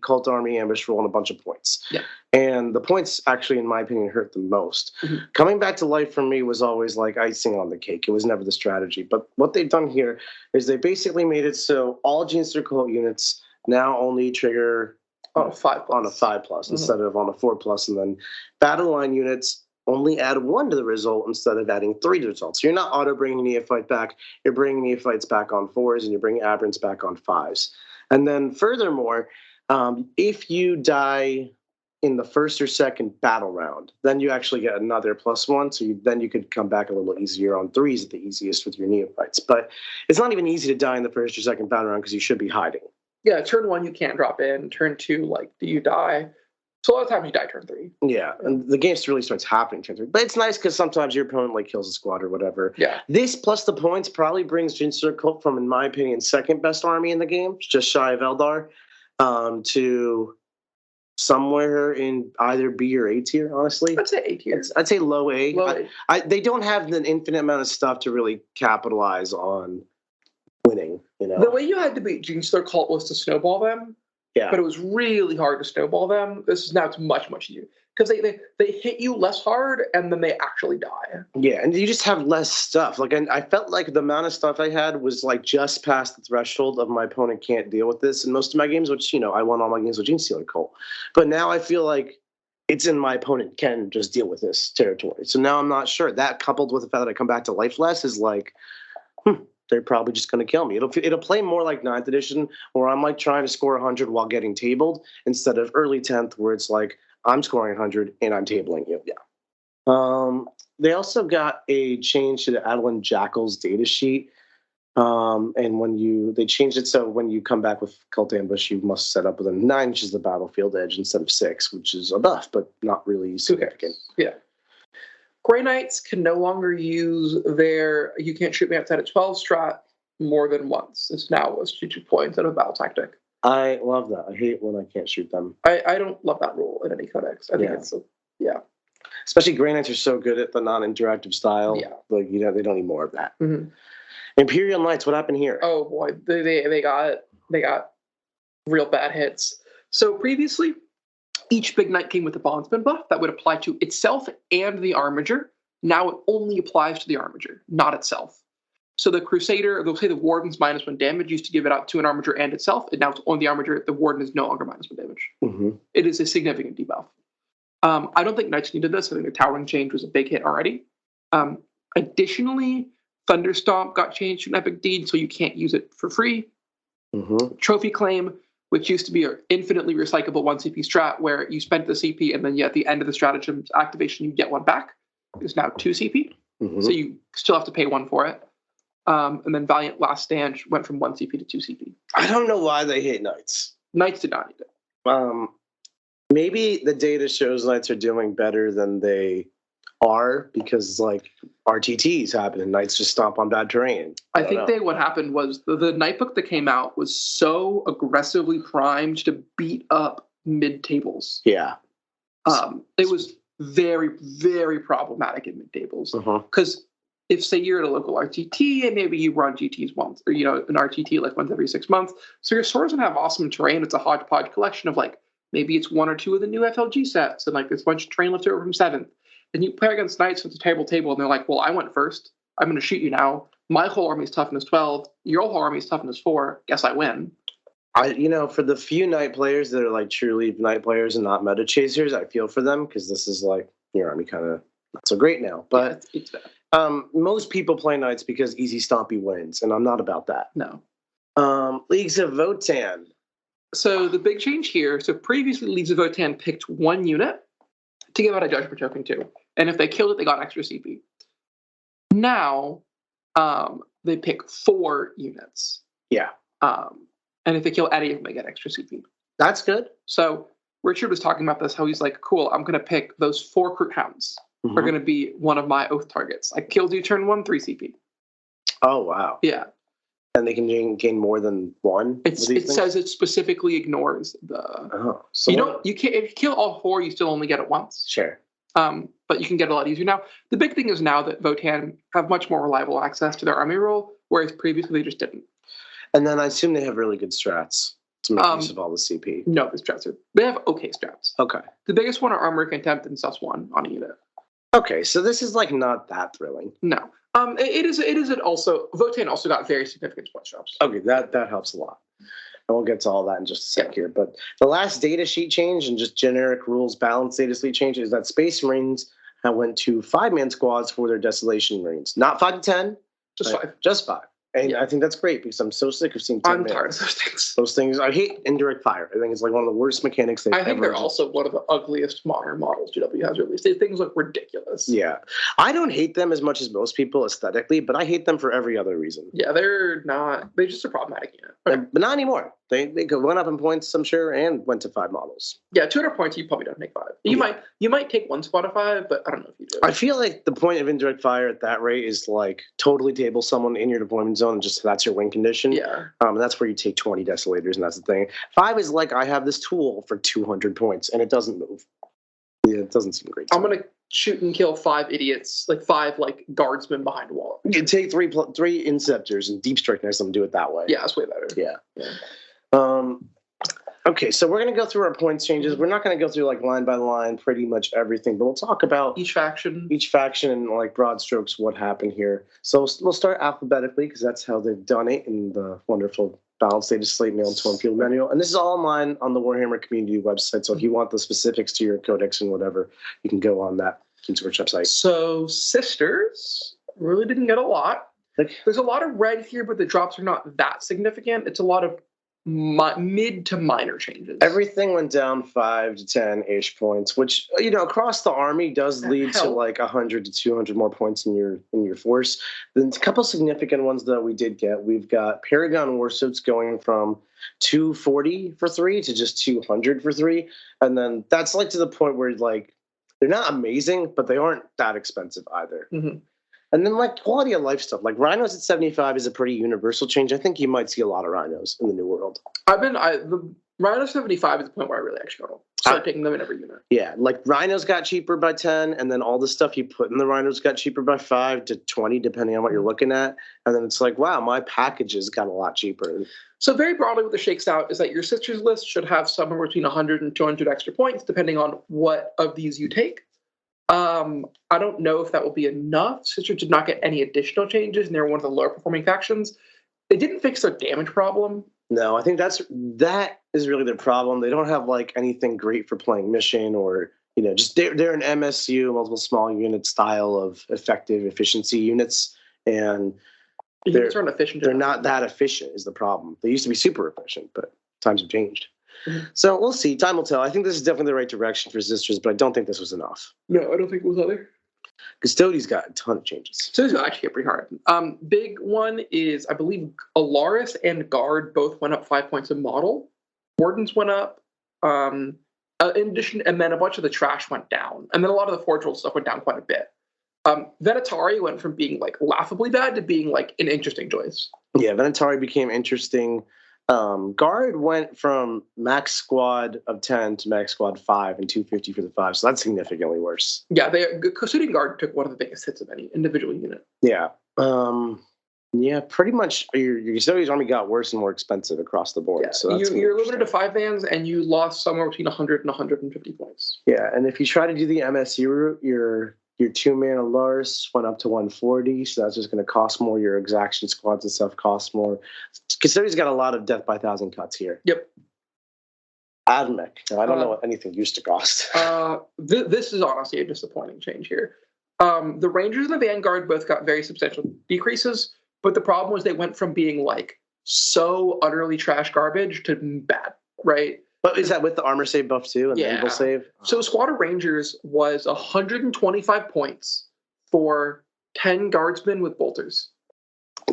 Speaker 2: cult army ambush roll on a bunch of points.
Speaker 3: Yeah.
Speaker 2: And the points actually, in my opinion, hurt the most. Mm-hmm. Coming back to life for me was always like icing on the cake. It was never the strategy. But what they've done here is they basically made it so all Genestealer Cult units now only trigger
Speaker 3: on a 5+.
Speaker 2: On a 5+ instead of on a 4+, and then battle line units only add 1 to the result instead of adding 3 to the result. So you're not auto bringing Neophyte back. You're bringing Neophytes back on 4s, and you're bringing Aberrants back on 5s. And then furthermore, if you die in the first or second battle round, then you actually get another +1. So then you could come back a little easier on 3s at the easiest with your Neophytes. But it's not even easy to die in the first or second battle round because you should be hiding.
Speaker 3: Yeah, turn 1 you can't drop in. Turn 2, do you die? So a lot of times you die turn 3.
Speaker 2: Yeah, and the game really starts happening turn 3. But it's nice because sometimes your opponent kills a squad or whatever.
Speaker 3: Yeah.
Speaker 2: This plus the points probably brings Genestealer Cult from, in my opinion, second best army in the game, just shy of Eldar, to somewhere in either B or A tier, honestly.
Speaker 3: I'd say A tier.
Speaker 2: I'd say low A.
Speaker 3: Low A.
Speaker 2: They don't have an infinite amount of stuff to really capitalize on winning.
Speaker 3: The way you had to beat Genestealer Cult was to snowball them.
Speaker 2: Yeah.
Speaker 3: But it was really hard to snowball them. This is now it's much, much easier. Because they hit you less hard and then they actually die.
Speaker 2: Yeah, and you just have less stuff. I felt like the amount of stuff I had was just past the threshold of my opponent can't deal with this in most of my games, which, I won all my games with Genestealer Cult. But now I feel like it's in my opponent can just deal with this territory. So now I'm not sure. That coupled with the fact that I come back to life less is they're probably just going to kill me. It'll play more like 9th edition, where I'm trying to score 100 while getting tabled, instead of early 10th, where it's I'm scoring 100 and I'm tabling you. Yeah. They also got a change to the Adelan Jackal's data sheet. And they changed it so when you come back with Cult Ambush, you must set up within 9 inches of the battlefield edge instead of 6, which is a buff, but not really significant.
Speaker 3: Yeah. Grey Knights can no longer use their "you can't shoot me outside of 12" strat more than once. It's now a strategic point instead of a battle tactic.
Speaker 2: I love that. I hate when I can't shoot them.
Speaker 3: I don't love that rule in any codex. I think it's
Speaker 2: Especially Grey Knights are so good at the non-interactive style.
Speaker 3: Yeah.
Speaker 2: They don't need more of that.
Speaker 3: Mm-hmm.
Speaker 2: Imperial Knights, what happened here?
Speaker 3: Oh boy, they got real bad hits. So previously, each big knight came with a bondsman buff that would apply to itself and the armiger. Now it only applies to the armiger, not itself. So the Crusader, they'll say the Warden's -1 damage, used to give it out to an armiger and itself, and now it's on the armiger. The Warden is no longer -1 damage.
Speaker 2: Mm-hmm.
Speaker 3: It is a significant debuff. I don't think Knights needed this. I think the Towering change was a big hit already. Additionally, Thunderstomp got changed to an epic deed, so you can't use it for free.
Speaker 2: Mm-hmm.
Speaker 3: Trophy Claim, which used to be an infinitely recyclable 1 CP strat, where you spent the CP and then at the end of the stratagem's activation, you get 1 back, is now 2 CP.
Speaker 2: Mm-hmm.
Speaker 3: So you still have to pay 1 for it. And then Valiant Last Stand went from 1 CP to 2 CP.
Speaker 2: I don't know why they hate Knights.
Speaker 3: Knights did not need it.
Speaker 2: Maybe the data shows Knights are doing better than they are because RTTs happen and Knights just stomp on bad terrain.
Speaker 3: I think what happened was the Knight book that came out was so aggressively primed to beat up mid tables.
Speaker 2: Yeah.
Speaker 3: It was very, very problematic in mid tables because if say you're at a local RTT and maybe you run GTs once or an RTT once every 6 months, so your swords gonna have awesome terrain. It's a hodgepodge collection of maybe it's 1 or 2 of the new FLG sets and there's a bunch of terrain left over from 7th. And you play against Knights with a table, and they're well, I went first. I'm going to shoot you now. My whole army's toughness 12. Your whole army's toughness 4. Guess I win.
Speaker 2: For the few Knight players that are truly Knight players and not meta chasers, I feel for them because this is your army kind of not so great now. But
Speaker 3: yeah, it's bad.
Speaker 2: Most people play Knights because easy stompy wins, and I'm not about that.
Speaker 3: No.
Speaker 2: Leagues of Votann.
Speaker 3: So the big change here. So previously, Leagues of Votann picked 1 unit to give out a judgment token to. And if they killed it, they got extra CP. Now, they pick 4 units.
Speaker 2: Yeah.
Speaker 3: And if they kill any of them, they get extra CP.
Speaker 2: That's good.
Speaker 3: So Richard was talking about this, how he's cool, I'm going to pick those 4 Crute Hounds are going to be one of my oath targets. I killed you turn 1, 3 CP.
Speaker 2: Oh, wow.
Speaker 3: Yeah.
Speaker 2: And they can gain more than one?
Speaker 3: It says it specifically ignores the...
Speaker 2: Oh. So
Speaker 3: you can't, if you kill all 4, you still only get it once.
Speaker 2: Sure.
Speaker 3: But you can get a lot easier now. The big thing is now that Votann have much more reliable access to their army roll, whereas previously they just didn't.
Speaker 2: And then I assume they have really good strats to make use of all the CP.
Speaker 3: No, the strats they have okay strats.
Speaker 2: Okay.
Speaker 3: The biggest one are Armor, Contempt, and +1 on a unit.
Speaker 2: Okay, so this is like not that thrilling.
Speaker 3: No. It is also, Votann also got very significant point drops.
Speaker 2: Okay, that helps a lot. And we'll get to all that in just a sec here. But the last data sheet change and just generic rules balance data sheet change is that Space Marines went to 5-man squads for their Desolation Marines. Not 5 to 10.
Speaker 3: Just 5.
Speaker 2: Just 5. And I think that's great because I'm so sick of seeing 10
Speaker 3: I'm tired of those things.
Speaker 2: Those things, I hate indirect fire. I think it's like one of the worst mechanics they've ever.
Speaker 3: I think they're also one of the ugliest modern models GW has released. These things look ridiculous.
Speaker 2: Yeah. I don't hate them as much as most people aesthetically, but I hate them for every other reason.
Speaker 3: Yeah, they just are problematic unit. Okay.
Speaker 2: But not anymore. They went up in points, I'm sure, and went to 5 models.
Speaker 3: Yeah, 200 points, you probably don't take 5. You might take 1 squad of 5, but I don't know if you do.
Speaker 2: I feel like the point of indirect fire at that rate is like totally table someone in your deployment zone and just that's your win condition.
Speaker 3: Yeah.
Speaker 2: And that's where you take 20 Desolators, and that's the thing. 5 is like I have this tool for 200 points, and it doesn't move. Yeah, it doesn't seem great.
Speaker 3: I'm going to shoot and kill 5 idiots, like 5 guardsmen behind a wall.
Speaker 2: You can take 3 Inceptors and deep strike next to them and do it that way.
Speaker 3: Yeah, that's way better.
Speaker 2: Yeah. Okay, so we're going to go through our points changes. We're not going to go through like line by line pretty much everything, but we'll talk about
Speaker 3: each faction
Speaker 2: and like broad strokes what happened here. So we'll start alphabetically because that's how they've done it in the wonderful Balanced Dataslate Mail and Torn Field Manual. And this is all online on the Warhammer community website. So if you want the specifics to your codex and whatever, you can go on that King's Workshop site.
Speaker 3: So Sisters really didn't get a lot. There's a lot of red here, but the drops are not that significant. It's a lot of mid to minor changes.
Speaker 2: Everything went down 5 to 10-ish points, which across the army does lead to like 100 to 200 more points in your force. Then a couple significant ones that we did get. We've got Paragon Warsuits going from 240 for 3 to just 200 for 3, and then that's like to the point where like they're not amazing, but they aren't that expensive either.
Speaker 3: Mm-hmm.
Speaker 2: And then like quality of life stuff, like rhinos at 75 is a pretty universal change. I think you might see a lot of rhinos in the new world.
Speaker 3: The Rhino 75 is the point where I really actually want to start taking them in every unit.
Speaker 2: Yeah, like rhinos got cheaper by 10, and then all the stuff you put in the rhinos got cheaper by 5 to 20, depending on what you're looking at. And then it's like, wow, my packages got a lot cheaper.
Speaker 3: So very broadly, what this shakes out is that your Sisters list should have somewhere between 100 and 200 extra points, depending on what of these you take. I don't know if that will be enough. Sisters did not get any additional changes, and they're one of the lower performing factions. They didn't fix their damage problem.
Speaker 2: No, I think that is really their problem. They don't have like anything great for playing mission or just they're an MSU, multiple small unit style of effective efficiency units, and
Speaker 3: units aren't efficient.
Speaker 2: They're not that efficient is the problem. They used to be super efficient, but times have changed.
Speaker 3: Mm-hmm.
Speaker 2: So we'll see. Time will tell. I think this is definitely the right direction for Sisters, but I don't think this was enough.
Speaker 3: No, I don't think it was either.
Speaker 2: Custodes got a ton of changes.
Speaker 3: Custodes got actually pretty hard. Big one is, I believe, Alaris and Guard both went up 5 points in model. Wardens went up. In addition, and then a bunch of the trash went down. And then a lot of the Forge Roll stuff went down quite a bit. Venatari went from being like laughably bad to being like an interesting choice.
Speaker 2: Yeah, Venatari became interesting. Guard went from max squad of 10 to max squad 5 and 250 for the 5, so that's significantly worse.
Speaker 3: Yeah, Custodian Guard took one of the biggest hits of any individual unit.
Speaker 2: Yeah. Yeah, pretty much your Custodian's army got worse and more expensive across the board.
Speaker 3: Yeah,
Speaker 2: so
Speaker 3: you're limited to 5 vans, and you lost somewhere between 100 and 150 points.
Speaker 2: Yeah, and if you try to do the MSU route, your 2-man Alaris went up to 140, so that's just going to cost more. Your exaction squads and stuff cost more. Custodian's got a lot of death by 1,000 cuts here.
Speaker 3: Yep.
Speaker 2: Admech. Now, I don't know what anything used to cost.
Speaker 3: This is honestly a disappointing change here. The Rangers and the Vanguard both got very substantial decreases, but the problem was they went from being like so utterly trash garbage to bad, right?
Speaker 2: But is that with the armor save buff too and the evil save?
Speaker 3: So Squad of Rangers was 125 points for 10 guardsmen with bolters.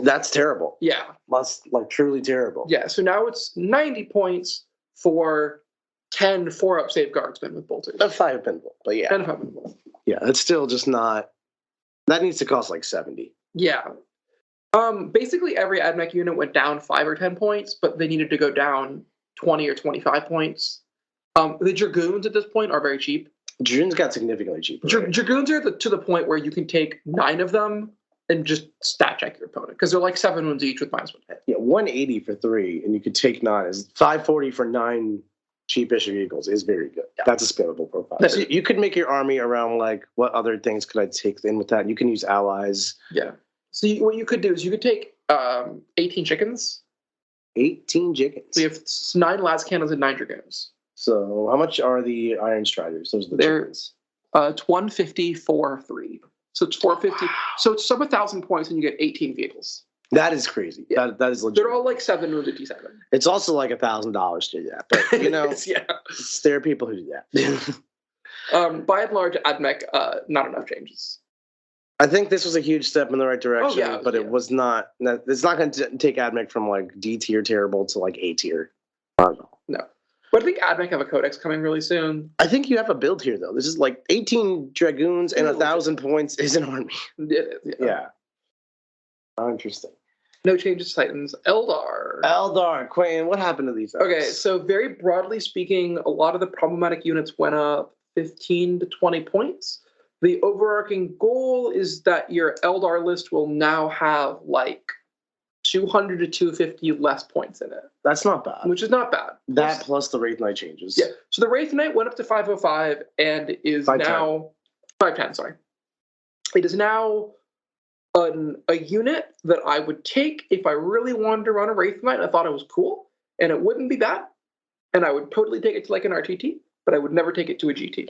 Speaker 2: That's terrible.
Speaker 3: Yeah.
Speaker 2: That's like truly terrible.
Speaker 3: Yeah, so now it's 90 points for 10 4-up save guardsmen with bolters.
Speaker 2: A 5 pinball, but yeah.
Speaker 3: And a 5 pinball.
Speaker 2: Yeah, it's still just not... That needs to cost like 70.
Speaker 3: Yeah. Basically, every AdMech unit went down 5 or 10 points, but they needed to go down 20 or 25 points. The Dragoons at this point are very cheap.
Speaker 2: Dragoons got significantly cheaper. Right?
Speaker 3: Dragoons are to the point where you can take 9 of them and just stat check your opponent because they're like 7 wounds each with -1 hit.
Speaker 2: Yeah, 180 for 3, and you could take 9. Is 540 for 9 cheap-ish vehicles is very good. Yeah. That's a spammable profile. So you could make your army around like what other things could I take in with that? You can use allies.
Speaker 3: Yeah. So what you could do is you could take 18 chickens.
Speaker 2: 18 chickens.
Speaker 3: So you have 9 las cannons and 9 dragoons.
Speaker 2: So how much are the Iron Striders? Those are the chickens.
Speaker 3: It's 150 for 3. So it's 450. Wow. So it's sub 1,000 points and you get 18 vehicles.
Speaker 2: That is crazy. Yeah. That is legit.
Speaker 3: They're all like 7 wounds at D7.
Speaker 2: It's also like $1,000 to do that. But you know,
Speaker 3: yeah.
Speaker 2: There are people who do that.
Speaker 3: By and large, AdMech, not enough changes.
Speaker 2: I think this was a huge step in the right direction, but it was not. It's not going to take AdMech from like D tier terrible to like A tier.
Speaker 3: No. But I think AdMech have a codex coming really soon.
Speaker 2: I think you have a build here, though. This is like 18 Dragoons and 1,000 points is an army.
Speaker 3: It is,
Speaker 2: yeah. Oh, interesting.
Speaker 3: No changes to Titans.
Speaker 2: Eldar, Quinton, what happened to these?
Speaker 3: Okay, so very broadly speaking, a lot of the problematic units went up 15 to 20 points. The overarching goal is that your Eldar list will now have like 200 to 250 less points in it.
Speaker 2: That's not bad.
Speaker 3: Which is not bad.
Speaker 2: That plus the Wraith Knight changes.
Speaker 3: Yeah. So the Wraith Knight went up to 505 and is 510. Now 510, sorry. It is now a unit that I would take if I really wanted to run a Wraith Knight. I thought it was cool and it wouldn't be bad. And I would totally take it to like an RTT, but I would never take it to a GT.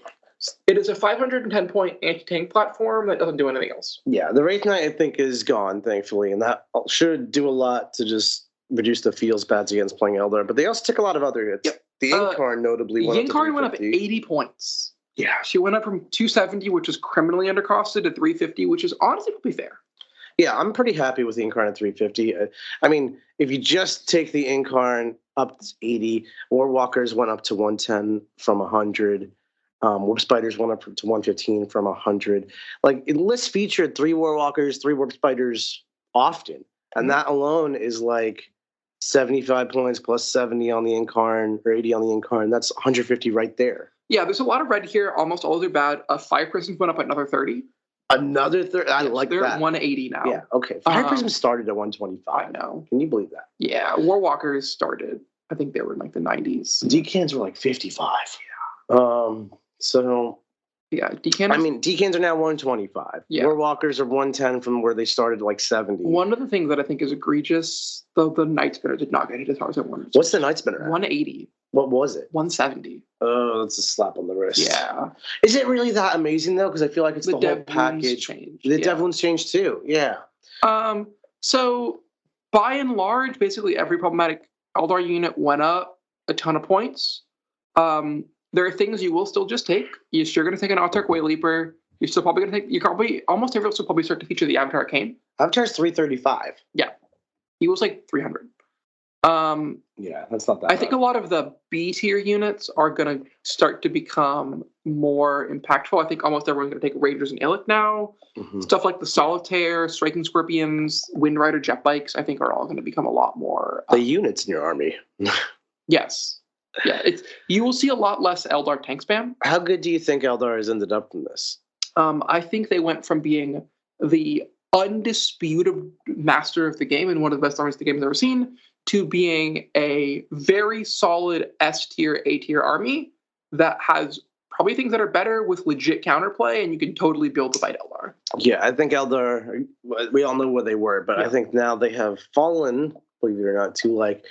Speaker 3: It is a 510-point anti-tank platform that doesn't do anything else.
Speaker 2: Yeah, the Wraith Knight, I think, is gone, thankfully, and that should do a lot to just reduce the feels pads against playing Eldar. But they also took a lot of other hits. Yep. The Incarn notably went up to 350.
Speaker 3: Incarn went up 80 points.
Speaker 2: Yeah.
Speaker 3: She went up from 270, which is criminally undercosted, to 350, which is honestly probably fair.
Speaker 2: Yeah, I'm pretty happy with the Incarn at 350. I mean, if you just take the Incarn up to 80, Warwalkers went up to 110 from 100. Warp Spiders went up to 115 from 100. Like, it lists featured 3 Warwalkers, 3 Warp Spiders often. And that alone is like 75 points plus 70 on the Incarn or 80 on the Incarn. That's 150 right there.
Speaker 3: Yeah, there's a lot of red here. Almost all of them are bad. Fire Prisms went up another 30.
Speaker 2: Another 30? I like
Speaker 3: they're
Speaker 2: that.
Speaker 3: They're at 180 now.
Speaker 2: Yeah, okay. Fire Prisms started at 125.
Speaker 3: I know.
Speaker 2: Can you believe that?
Speaker 3: Yeah, Warwalkers started, I think they were in like the 90s.
Speaker 2: Decans were like 55. Yeah. So,
Speaker 3: yeah, Decans.
Speaker 2: I mean, Decans are now 125. Yeah. Warwalkers are 110 from where they started, like 70.
Speaker 3: One of the things that I think is egregious, though, the Night Spinner did not get it as hard as I wanted.
Speaker 2: What's the Night Spinner at?
Speaker 3: 180.
Speaker 2: What was it?
Speaker 3: 170.
Speaker 2: Oh, that's a slap on the wrist.
Speaker 3: Yeah.
Speaker 2: Is it really that amazing though? Because I feel like it's the whole package.
Speaker 3: Changed.
Speaker 2: The Devlin's changed too. Yeah.
Speaker 3: So by and large, basically every problematic Eldar unit went up a ton of points. There are things you will still just take. You're sure going to take an Autarch Wayleaper. You're still probably going to take. You probably almost everyone will probably start to feature the Avatar Arcane.
Speaker 2: Avatar's 335.
Speaker 3: Yeah, he was like 300.
Speaker 2: Yeah, that's not that.
Speaker 3: I think a lot of the B tier units are going to start to become more impactful. I think almost everyone's going to take Rangers and Illic now. Mm-hmm. Stuff like the Solitaire, Striking Scorpions, Wind Rider jet bikes, I think are all going to become a lot more.
Speaker 2: The units in your army.
Speaker 3: Yes. Yeah, you will see a lot less Eldar tank spam.
Speaker 2: How good do you think Eldar has ended up from this?
Speaker 3: I think they went from being the undisputed master of the game and one of the best armies the game has ever seen to being a very solid S tier, A tier army that has probably things that are better with legit counterplay, and you can totally build the fight Eldar.
Speaker 2: Yeah, I think Eldar, we all know where they were, but yeah. I think now they have fallen, believe it or not, to like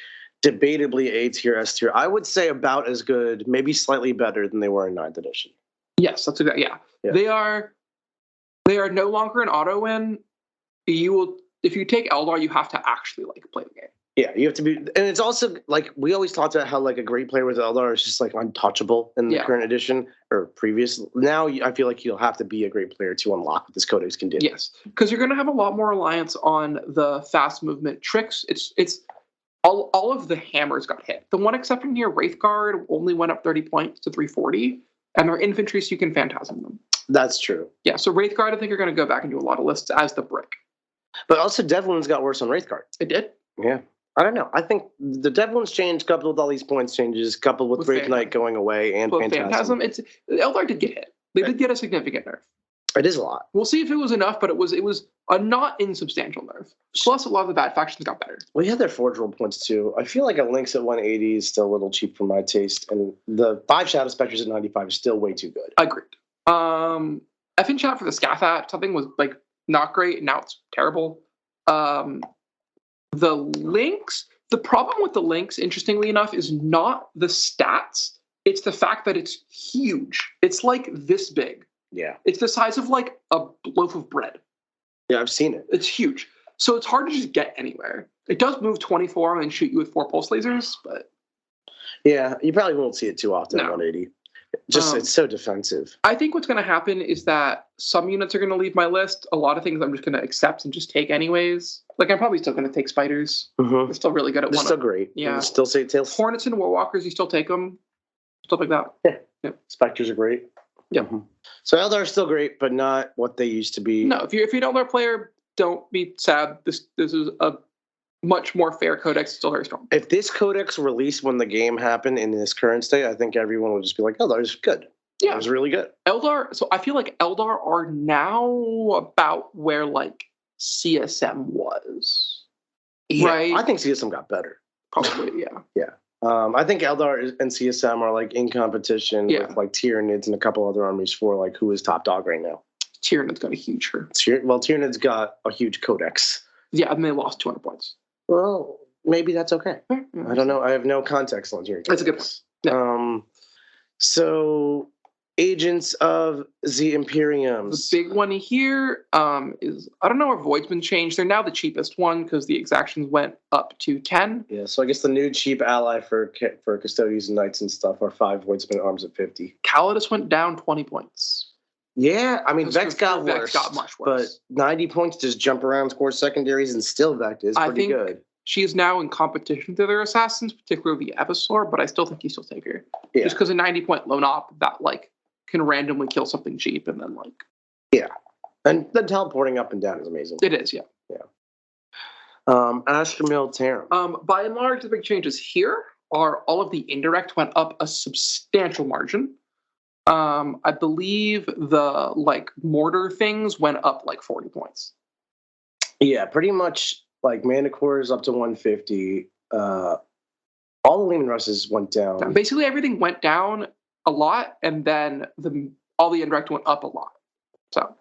Speaker 2: debatably A tier, S tier. I would say about as good, maybe slightly better than they were in 9th edition.
Speaker 3: Yes, that's a good. Yeah. They are no longer an auto win. You will, if you take Eldar, you have to actually like play the game.
Speaker 2: Yeah, you have to be, and it's also like we always talked about how like a great player with Eldar is just like untouchable in the current edition or previous. Now I feel like you'll have to be a great player to unlock what this codex can do.
Speaker 3: Yes, because you're going to have a lot more reliance on the fast movement tricks. It's all of the hammers got hit. The one exception here, Wraithguard, only went up 30 points to 340, and they're infantry, so you can phantasm them.
Speaker 2: That's true.
Speaker 3: Yeah, so Wraithguard, I think, are going to go back and do a lot of lists as the brick.
Speaker 2: But also, Devlin's got worse on Wraith Guard.
Speaker 3: It did.
Speaker 2: Yeah. I don't know. I think the Devlin's changed, coupled with all these points changes, coupled with Wraith Knight going away and Phantasm.
Speaker 3: Eldar did get hit. They did get a significant nerf.
Speaker 2: It is a lot.
Speaker 3: We'll see if it was enough, but it was a not insubstantial nerf. Plus, a lot of the bad factions got better.
Speaker 2: We had their Forge World points too. I feel like a Lynx at 180 is still a little cheap for my taste, and the 5 Shadow Spectres at 95 is still way too good.
Speaker 3: Agreed. Effing chat for the Scathat, something was like not great, and now it's terrible. The Lynx, the problem with the Lynx, interestingly enough, is not the stats. It's the fact that it's huge. It's like this big.
Speaker 2: Yeah.
Speaker 3: It's the size of like a loaf of bread.
Speaker 2: Yeah, I've seen it.
Speaker 3: It's huge. So it's hard to just get anywhere. It does move 24 and then shoot you with 4 pulse lasers, but...
Speaker 2: Yeah, you probably won't see it too often at 180. It's so defensive.
Speaker 3: I think what's going to happen is that some units are going to leave my list. A lot of things I'm just going to accept and just take anyways. Like, I'm probably still going to take spiders.
Speaker 2: Mm-hmm.
Speaker 3: They're still really good at
Speaker 2: They're still great.
Speaker 3: Yeah.
Speaker 2: Still say tails.
Speaker 3: Hornets and Warwalkers, you still take them. Stuff like that.
Speaker 2: Yeah. Spectres are great.
Speaker 3: Yeah.
Speaker 2: Mm-hmm. So Eldar are still great, but not what they used to be.
Speaker 3: No, if you're an Eldar player, don't be sad. This is a much more fair codex. It's still very strong.
Speaker 2: If this codex released when the game happened in this current state, I think everyone would just be like, Eldar is good.
Speaker 3: Yeah.
Speaker 2: It was really good.
Speaker 3: Eldar, so I feel like Eldar are now about where like CSM was.
Speaker 2: Yeah,
Speaker 3: right?
Speaker 2: I think CSM got better.
Speaker 3: Probably, yeah.
Speaker 2: Yeah. I think Eldar and CSM are like in competition with like Tyranids and a couple other armies for like who is top dog right now.
Speaker 3: Tyranid's got a huge hurt.
Speaker 2: Tyranid's got a huge codex.
Speaker 3: Yeah, and they lost 200 points.
Speaker 2: Well, maybe that's okay.
Speaker 3: Yeah,
Speaker 2: I don't know. I have no context on Tyranid.
Speaker 3: That's a good point. Yeah.
Speaker 2: So Agents of the Imperiums.
Speaker 3: The big one here is, I don't know where Void's been changed. They're now the cheapest one because the exactions went up to 10.
Speaker 2: Yeah, so I guess the new cheap ally for Custodians and Knights and stuff are 5 Voidspin arms at 50.
Speaker 3: Calidus went down 20 points.
Speaker 2: Yeah, I mean, Vex got worse.
Speaker 3: Vex got much worse.
Speaker 2: But 90 points just jump around, score secondaries, and still Vex is pretty good.
Speaker 3: She is now in competition with other assassins, particularly Evisaur, but I still think you still take her.
Speaker 2: Yeah.
Speaker 3: Just because a 90-point lone op that like can randomly kill something cheap and then like...
Speaker 2: Yeah. And then teleporting up and down is amazing.
Speaker 3: It is, yeah.
Speaker 2: Yeah. Astra Militarum.
Speaker 3: By and large, the big changes here are all of the indirect went up a substantial margin. I believe the like mortar things went up like 40 points.
Speaker 2: Yeah, pretty much like Manticore is up to 150. All the Lehman Russes went down.
Speaker 3: Basically, everything went down a lot, and then all the indirect went up a lot. So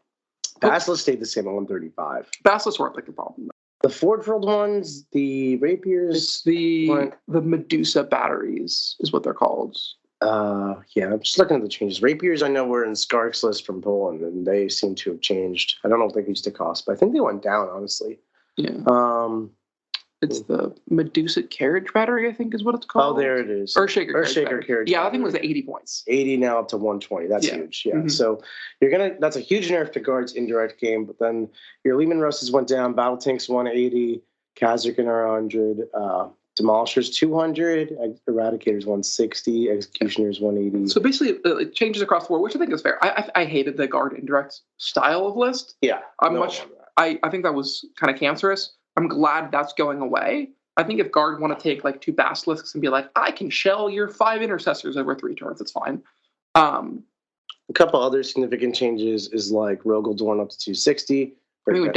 Speaker 2: Basilisk stayed the same at 135.
Speaker 3: Basilisk weren't like a problem.
Speaker 2: The Ford Filled ones, the Rapiers.
Speaker 3: It's the Medusa batteries is what they're called.
Speaker 2: Yeah, I'm just looking at the changes. Rapiers, I know were in Skark's list from Poland, and they seem to have changed. I don't know if they used to cost, but I think they went down, honestly.
Speaker 3: Yeah. It's the Medusa carriage battery, I think is what it's called.
Speaker 2: Oh, there it is.
Speaker 3: Earthshaker carriage. Yeah,
Speaker 2: battery.
Speaker 3: I think it was 80 points.
Speaker 2: 80 now up to 120. That's huge. Yeah.
Speaker 3: Mm-hmm.
Speaker 2: So that's a huge nerf to Guard's indirect game, but then your Lehman Russes went down, Battle Tanks 180, Kazakhin are 100, Demolishers 200, Eradicators 160, Executioners 180.
Speaker 3: So basically, it changes across the board, which I think is fair. I hated the Guard indirect style of list.
Speaker 2: Yeah.
Speaker 3: I think that was kind of cancerous. I'm glad that's going away. I think if Guard want to take like 2 Basilisks and be like, I can shell your 5 Intercessors over 3 turns, it's fine.
Speaker 2: A couple other significant changes is like Rogel Dorn up to 260.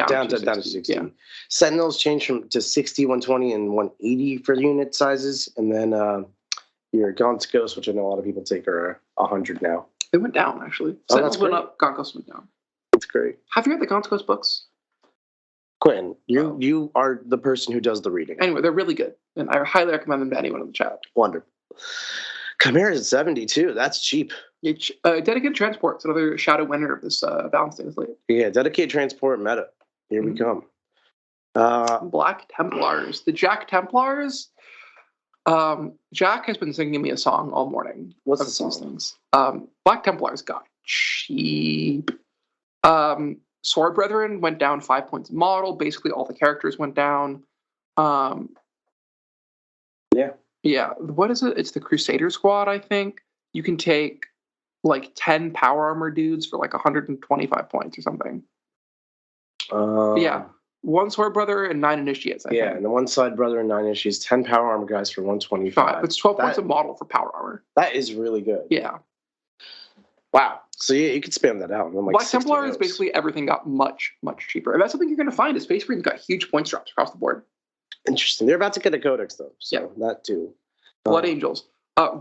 Speaker 2: Down to 60.
Speaker 3: Yeah.
Speaker 2: Sentinels changed to 60, 120, and 180 for unit sizes. And then your Gaunt's Ghost, which I know a lot of people take, are 100 now.
Speaker 3: They went down, actually.
Speaker 2: Sentinels
Speaker 3: went up, Gaunt Ghost went down.
Speaker 2: That's great.
Speaker 3: Have you read the Gaunt Ghost books?
Speaker 2: Quinton, you are the person who does the reading.
Speaker 3: Anyway, they're really good. And I highly recommend them to anyone in the chat.
Speaker 2: Wonderful. Chimera's at 72. That's cheap.
Speaker 3: Dedicated Transport is another shadow winner of this Balance Dataslate.
Speaker 2: Yeah, Dedicated Transport meta. Here we come.
Speaker 3: Black Templars. The Jack Templars. Jack has been singing me a song all morning.
Speaker 2: What's the song?
Speaker 3: Things. Black Templars got cheap. Sword Brethren went down 5 points model. Basically, all the characters went down. Yeah. What is it? It's the Crusader Squad, I think. You can take like 10 power armor dudes for like 125 points or something. Yeah. 1 Sword Brother and 9 Initiates, I think.
Speaker 2: And the 1 Side Brother and 9 Initiates, 10 Power Armor guys for 125.
Speaker 3: It's 12 points a model for power armor.
Speaker 2: That is really good.
Speaker 3: Yeah.
Speaker 2: Wow. So yeah, you could spam that out. Like
Speaker 3: Black Templar is basically everything got much, much cheaper. And that's something you're going to find is Space Marines got huge points drops across the board.
Speaker 2: Interesting. They're about to get a codex, though. So that too.
Speaker 3: Blood Angels.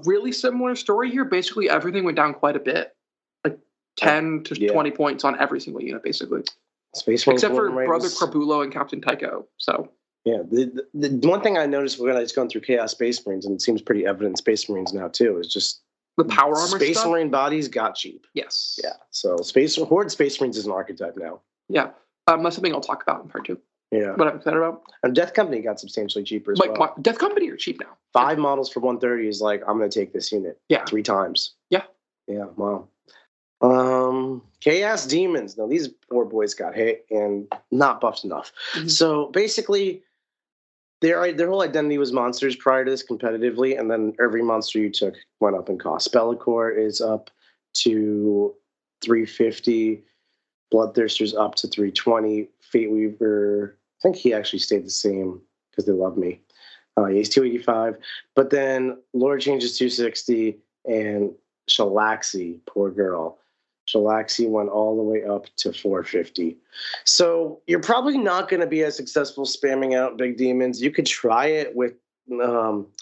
Speaker 3: Really similar story here. Basically, everything went down quite a bit. Like 10 to 20 points on every single unit, basically.
Speaker 2: Space
Speaker 3: Except for Brother Corbulo and Captain Tycho. So
Speaker 2: yeah, the one thing I noticed when I was going through Chaos Space Marines, and it seems pretty evident in Space Marines now too, is just
Speaker 3: the power armor
Speaker 2: Space
Speaker 3: stuff?
Speaker 2: Marine bodies got cheap.
Speaker 3: Yes.
Speaker 2: Yeah. So Horde Space Marines is an archetype now.
Speaker 3: Yeah. That's something I'll talk about in part 2.
Speaker 2: Yeah.
Speaker 3: What I'm excited about.
Speaker 2: And Death Company got substantially cheaper as well.
Speaker 3: Death Company are cheap now.
Speaker 2: 5 models for 130 is like, I'm going to take this unit 3 times.
Speaker 3: Yeah.
Speaker 2: Yeah, wow. Chaos Demons. Now, these poor boys got hit and not buffed enough. Mm-hmm. So basically, their whole identity was monsters prior to this competitively, and then every monster you took went up in cost. Bellicor is up to 350. Bloodthirster's up to 320. Fate Weaver, I think he actually stayed the same because they love me. He's 285. But then Lord changes 260, and Shalaxi, poor girl. Shalaxi went all the way up to 450. So you're probably not going to be as successful spamming out big demons. You could try it with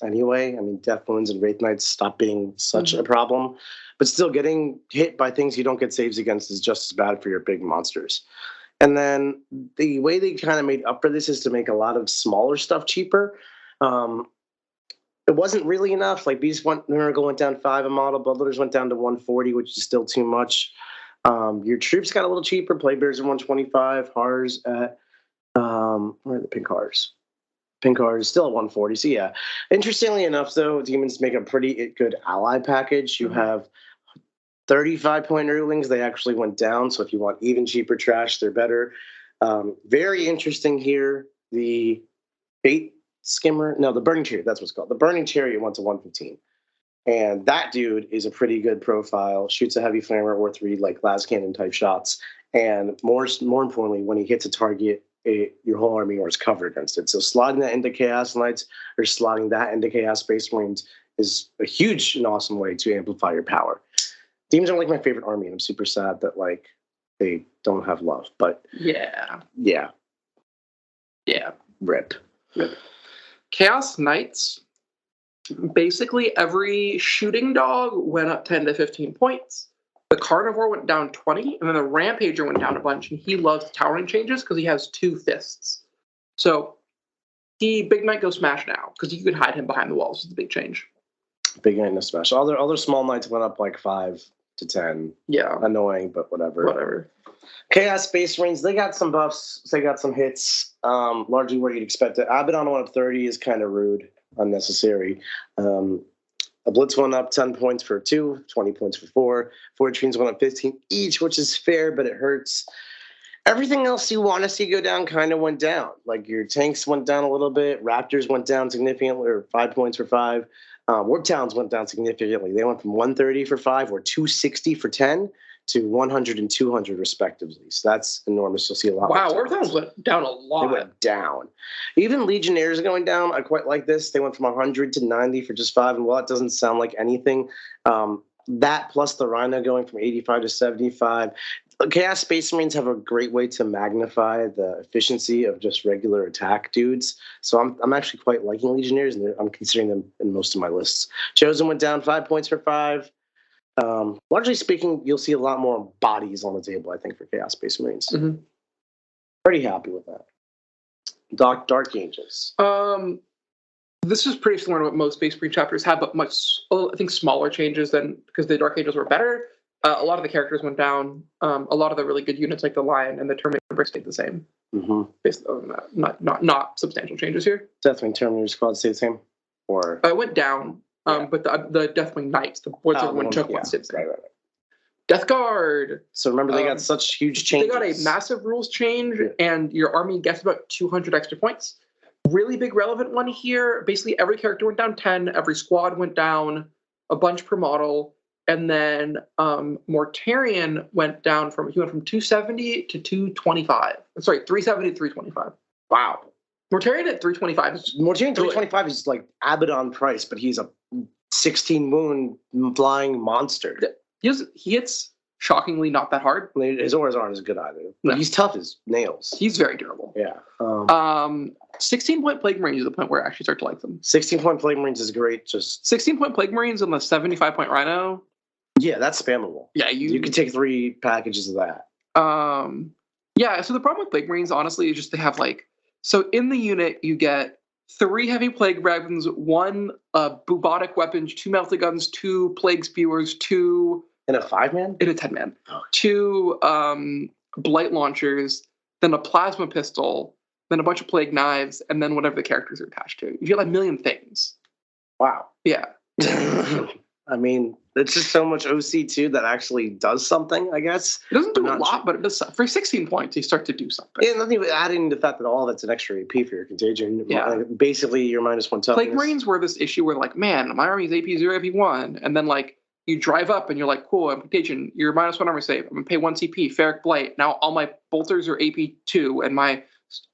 Speaker 2: anyway. I mean, Death Wounds and Wraith Knights stop being such a problem. But still, getting hit by things you don't get saves against is just as bad for your big monsters. And then the way they kind of made up for this is to make a lot of smaller stuff cheaper. It wasn't really enough. Like Beast Miracle went down 5 a model. Bloodletters went down to 140, which is still too much. Your troops got a little cheaper. Playbears are 125. Hars at where are the pink Hars? Pink Hars still at 140. So yeah, interestingly enough, though, demons make a pretty good ally package. You have 35-point rulings. They actually went down. So if you want even cheaper trash, they're better. Very interesting here. The Fate Skimmer, no, the Burning Chariot, that's what's called. The Burning Chariot went to 115. And that dude is a pretty good profile, shoots a heavy flamer or 3 like glass cannon type shots. And more importantly, when he hits a target, your whole army is covered against it. So slotting that into Chaos Knights or slotting that into Chaos Space Marines is a huge and awesome way to amplify your power. Demons are like my favorite army, and I'm super sad that like they don't have love. But yeah. Rip.
Speaker 3: Chaos Knights, basically every shooting dog went up 10 to 15 points. The Carnivore went down 20, and then the Rampager went down a bunch, and he loves towering changes because he has 2 fists. So Big Knight goes smash now, because you could hide him behind the walls. It's a big change.
Speaker 2: Big Knight no smash. Other small knights went up like 5 to 10.
Speaker 3: Yeah.
Speaker 2: Annoying, but whatever. Chaos Space Marines, they got some buffs. They got some hits, largely where you'd expect it. Abaddon went up 30 is kind of rude, unnecessary. A Blitz went up 10 points for 2, 20 points for 4. Forge Fiends went up 15 each, which is fair, but it hurts. Everything else you want to see go down kind of went down. Like your tanks went down a little bit. Raptors went down significantly, or 5 points for 5. Warp Towns went down significantly. They went from 130 for 5 or 260 for 10 to 100 and 200 respectively. So that's enormous. You'll see a lot.
Speaker 3: Wow, Warp Towns went down a lot.
Speaker 2: They went down. Even Legionnaires are going down. I quite like this. They went from 100 to 90 for just 5. And while it doesn't sound like anything, that plus the Rhino going from 85 to 75. Chaos Space Marines have a great way to magnify the efficiency of just regular attack dudes. So I'm actually quite liking Legionnaires, and I'm considering them in most of my lists. Chosen went down 5 points for 5. Largely speaking, you'll see a lot more bodies on the table, I think, for Chaos Space Marines. Mm-hmm. Pretty happy with that. Dark Angels.
Speaker 3: This is pretty similar to what most Space Marine chapters have, but I think smaller changes than because the Dark Angels were better. A lot of the characters went down. A lot of the really good units like the Lion and the Terminator stayed the same. Mm-hmm. Based on that, not substantial changes here.
Speaker 2: Deathwing Terminator squad stayed the same? Or
Speaker 3: it went down, but the Deathwing Knights, the ones everyone took, stayed the same. Right. Death Guard.
Speaker 2: So remember, they got such huge changes.
Speaker 3: They got a massive rules change, and your army gets about 200 extra points. Really big relevant one here. Basically, every character went down 10. Every squad went down a bunch per model. And then Mortarion went from 270 to 225. Sorry, 370 to 325.
Speaker 2: Wow.
Speaker 3: Mortarion at 325 is
Speaker 2: Mortarion 325 is like Abaddon price, but he's a 16 wound flying monster.
Speaker 3: he hits shockingly not that hard.
Speaker 2: I mean, his auras aren't as good either. But he's tough as nails.
Speaker 3: He's very durable.
Speaker 2: Yeah.
Speaker 3: 16-point Plague Marines is the point where I actually start to like them.
Speaker 2: 16-point Plague Marines is great. Just
Speaker 3: 16-point Plague Marines and the 75-point Rhino.
Speaker 2: Yeah, that's spammable.
Speaker 3: Yeah,
Speaker 2: you can take 3 packages of that.
Speaker 3: Yeah, so the problem with Plague Marines, honestly, is just they have so in the unit you get 3 heavy plague weapons, 1 bubotic weapons, 2 melty guns, 2 plague spewers, 2
Speaker 2: in a 5-man?
Speaker 3: In a 10-man.
Speaker 2: Oh.
Speaker 3: 2 blight launchers, then a plasma pistol, then a bunch of plague knives, and then whatever the characters are attached to. You get a million things.
Speaker 2: Wow.
Speaker 3: Yeah.
Speaker 2: I mean, it's just so much OC2 that actually does something, I guess.
Speaker 3: It doesn't do a lot, but it does. For 16 points, you start to do something.
Speaker 2: Yeah, nothing adding the fact that all that's an extra AP for your contagion.
Speaker 3: Yeah.
Speaker 2: Basically, you're -1 toughness.
Speaker 3: Plague Marines were this issue where, man, my army's AP0, AP1, and then, you drive up and you're like, cool, I'm contagion. You're -1 armor save. I'm going to pay 1 CP, Ferric Blight. Now all my bolters are AP2, and my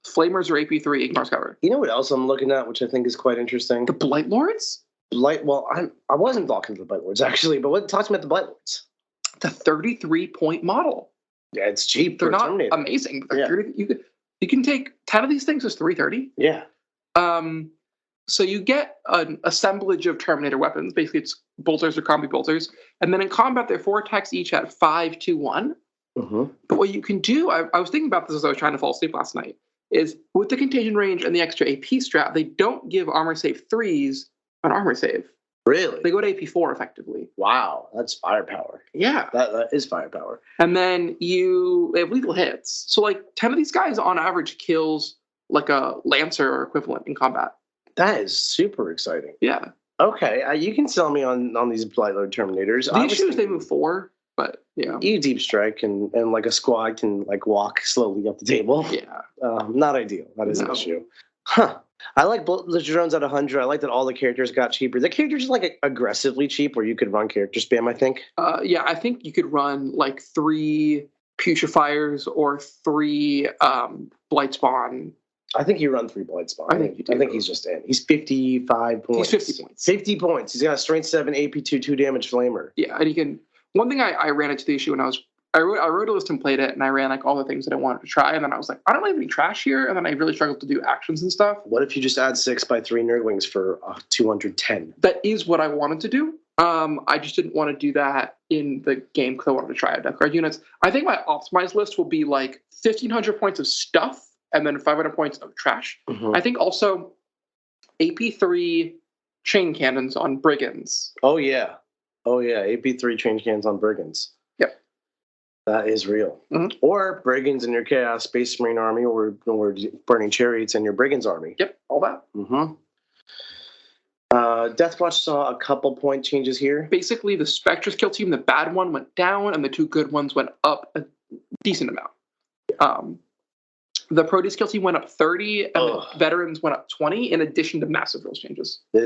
Speaker 3: flamers are AP3, ignores cover.
Speaker 2: You know what else I'm looking at, which I think is quite interesting?
Speaker 3: The Blight Lords?
Speaker 2: Well, I wasn't talking to the Blight Lords, actually, but what talks about the Blight Lords?
Speaker 3: It's a 33-point model.
Speaker 2: Yeah, it's cheap.
Speaker 3: They're not amazing. But you can take 10 of these things as 330.
Speaker 2: Yeah.
Speaker 3: So you get an assemblage of Terminator weapons. Basically, it's bolters or combi bolters. And then in combat, they're 4 attacks each at 5-2-1.
Speaker 2: Mm-hmm.
Speaker 3: But what you can do, I was thinking about this as I was trying to fall asleep last night, is with the contagion range and the extra AP strap, they don't give armor save 3s an armor save.
Speaker 2: Really?
Speaker 3: They go to AP4 effectively.
Speaker 2: Wow, that's firepower.
Speaker 3: Yeah.
Speaker 2: That is firepower.
Speaker 3: And then they have lethal hits. So 10 of these guys on average kills a Lancer or equivalent in combat.
Speaker 2: That is super exciting.
Speaker 3: Yeah.
Speaker 2: Okay, you can sell me on these Blight Lord Terminators.
Speaker 3: The issue is they move 4, but yeah.
Speaker 2: You deep strike and a squad can walk slowly up the table.
Speaker 3: Yeah.
Speaker 2: Not ideal. That is an issue. Huh. I like the drones at 100. I like that all the characters got cheaper. The characters are aggressively cheap where you could run character spam, I think.
Speaker 3: Yeah, I think you could run 3 Putrefiers or 3 Blight Spawn.
Speaker 2: I think you run 3 Blight Spawn.
Speaker 3: I think you do.
Speaker 2: I think he's just in. He's 55 points.
Speaker 3: He's 50 points.
Speaker 2: 50 points. He's got a strength 7, AP2, 2 damage flamer.
Speaker 3: Yeah, and he can. One thing I ran into the issue when I wrote a list and played it, and I ran all the things that I wanted to try, and then I was like, I don't really have any trash here, and then I really struggled to do actions and stuff.
Speaker 2: What if you just add 6x3 Nerdlings for 210?
Speaker 3: That is what I wanted to do. I just didn't want to do that in the game because I wanted to try out death guard units. I think my optimized list will be 1,500 points of stuff and then 500 points of trash.
Speaker 2: Mm-hmm.
Speaker 3: I think also AP3 chain cannons on brigands.
Speaker 2: Oh yeah. AP3 chain cannons on brigands.
Speaker 3: Yep.
Speaker 2: That is real.
Speaker 3: Mm-hmm.
Speaker 2: Or brigands in your Chaos Space Marine army, or burning chariots in your brigands army.
Speaker 3: Yep, all that.
Speaker 2: Mm-hmm. Deathwatch saw a couple point changes here.
Speaker 3: Basically, the Spectres kill team, the bad one went down, and the 2 good ones went up a decent amount. The Proteus kill team went up 30, and the veterans went up 20, in addition to massive rules changes.
Speaker 2: Your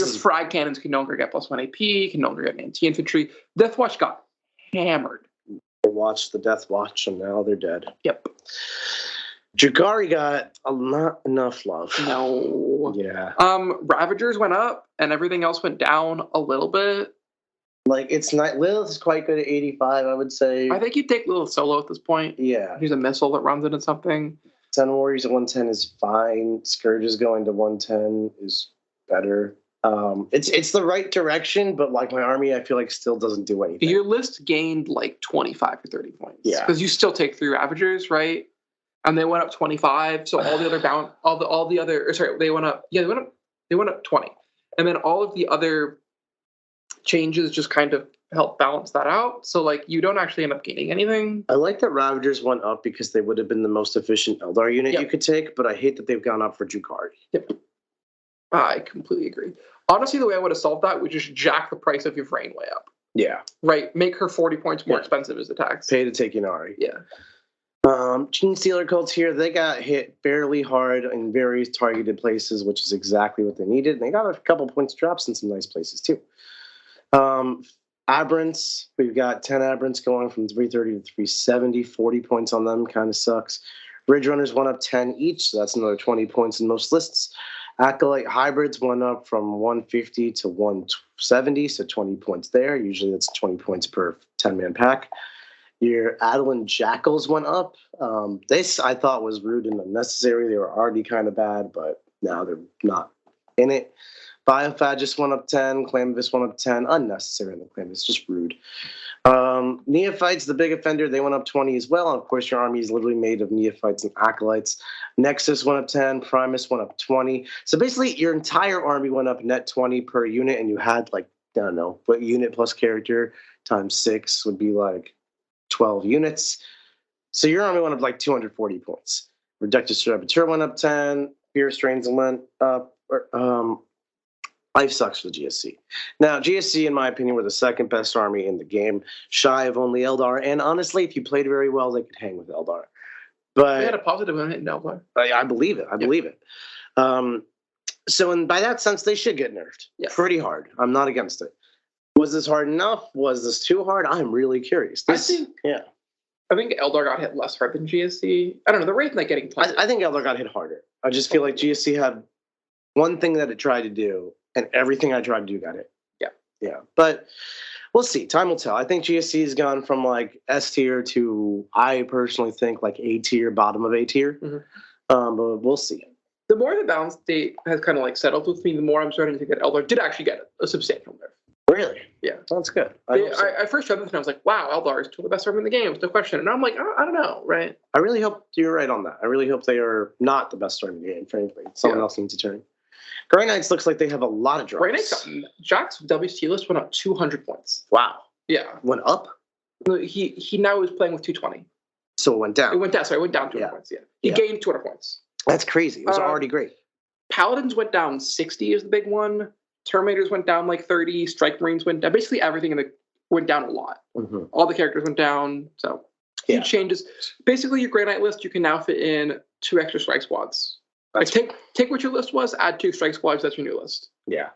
Speaker 3: frag cannons can no longer get +1 AP, can no longer get anti-infantry. Deathwatch got hammered.
Speaker 2: They watched the Deathwatch, and now they're dead.
Speaker 3: Yep.
Speaker 2: Jagari got not enough love.
Speaker 3: No.
Speaker 2: Yeah.
Speaker 3: Ravagers went up, and everything else went down a little bit.
Speaker 2: It's not. Lilith is quite good at 85, I would say.
Speaker 3: I think you'd take Lilith solo at this point.
Speaker 2: Yeah.
Speaker 3: Here's a missile that runs into something.
Speaker 2: Sun Warriors at 110 is fine. Scourges going to 110 is better. It's the right direction, but my army, I feel still doesn't do anything.
Speaker 3: Your list gained 25 or 30 points.
Speaker 2: Yeah.
Speaker 3: Because you still take 3 Ravagers, right? And they went up 25. So all the other they went up. Yeah, they went up 20, and then all of the other changes just kind of help balance that out. So you don't actually end up gaining anything.
Speaker 2: I like that Ravagers went up because they would have been the most efficient Eldar unit you could take, but I hate that they've gone up for Jukari.
Speaker 3: Yep. I completely agree. Honestly, the way I would have solved that would just jack the price of your Vrain way up.
Speaker 2: Yeah.
Speaker 3: Right. Make her 40 points more expensive as a tax.
Speaker 2: Pay to take Inari.
Speaker 3: Yeah.
Speaker 2: Gene Stealer cults here, they got hit fairly hard in very targeted places, which is exactly what they needed. And they got a couple points drops in some nice places too. Aberrants, we've got 10 Aberrants going from 330 to 370. 40 points on them kind of sucks. Ridge Runners went up 10 each, so that's another 20 points in most lists. Acolyte Hybrids went up from 150 to 170, so 20 points there. Usually that's 20 points per 10-man pack. Your Adelan Jackals went up. This I thought was rude and unnecessary. They were already kind of bad, but now they're not in it. Biofad just went up 10. Clamvis went up 10. Unnecessary in the Clamvis, just rude. Neophytes, the big offender, they went up 20 as well. And of course, your army is literally made of Neophytes and Acolytes. Nexus went up 10. Primus went up 20. So basically, your entire army went up net 20 per unit, and you had like, I don't know, what unit plus character times 6 would be like 12 units. So your army went up like 240 points. Reductus Saboteur went up 10. Fear Strains went up. Life sucks for the GSC. Now, GSC, in my opinion, were the second best army in the game, shy of only Eldar. And honestly, if you played very well, they could hang with Eldar. But
Speaker 3: They had a positive win in Eldar.
Speaker 2: I believe it. I believe it. So, and by that sense, they should get nerfed pretty hard. I'm not against it. Was this hard enough? Was this too hard? I'm really curious.
Speaker 3: I think Eldar got hit less hard than GSC. I don't know. The rate's not getting plenty.
Speaker 2: I think Eldar got hit harder. I just feel like GSC had one thing that it tried to do, and everything I tried to do got hit. Yeah. But we'll see. Time will tell. I think GSC has gone from like S tier to, I personally think, like A tier, bottom of A tier.
Speaker 3: Mm-hmm.
Speaker 2: But we'll see.
Speaker 3: The more the balance state has kind of like settled with me, the more I'm starting to think that Eldar did actually get a substantial nerf.
Speaker 2: Really?
Speaker 3: Yeah.
Speaker 2: That's good.
Speaker 3: I first read this and I was like, wow, Eldar is still the best army in the game. It's no question. And I'm like, I don't know, right?
Speaker 2: I really hope you're right on that. I really hope they are not the best army in the game, frankly. Someone else needs to turn. Grey Knights looks like they have a lot of drops.
Speaker 3: Grey Knights, Jack's WC list went up 200 points.
Speaker 2: Wow.
Speaker 3: Yeah.
Speaker 2: Went up?
Speaker 3: He now is playing with 220.
Speaker 2: So it went down.
Speaker 3: It went down. Sorry, it went down 200 points. Yeah. He gained 200 points.
Speaker 2: That's crazy. It was already great.
Speaker 3: Paladins went down 60 is the big one. Terminators went down like 30. Strike Marines went down. Basically everything went down a lot.
Speaker 2: Mm-hmm.
Speaker 3: All the characters went down. So huge changes. Basically your Grey Knight list, you can now fit in 2 extra strike squads. Like take what your list was, add 2 strike squads. That's your new list.
Speaker 2: Yeah.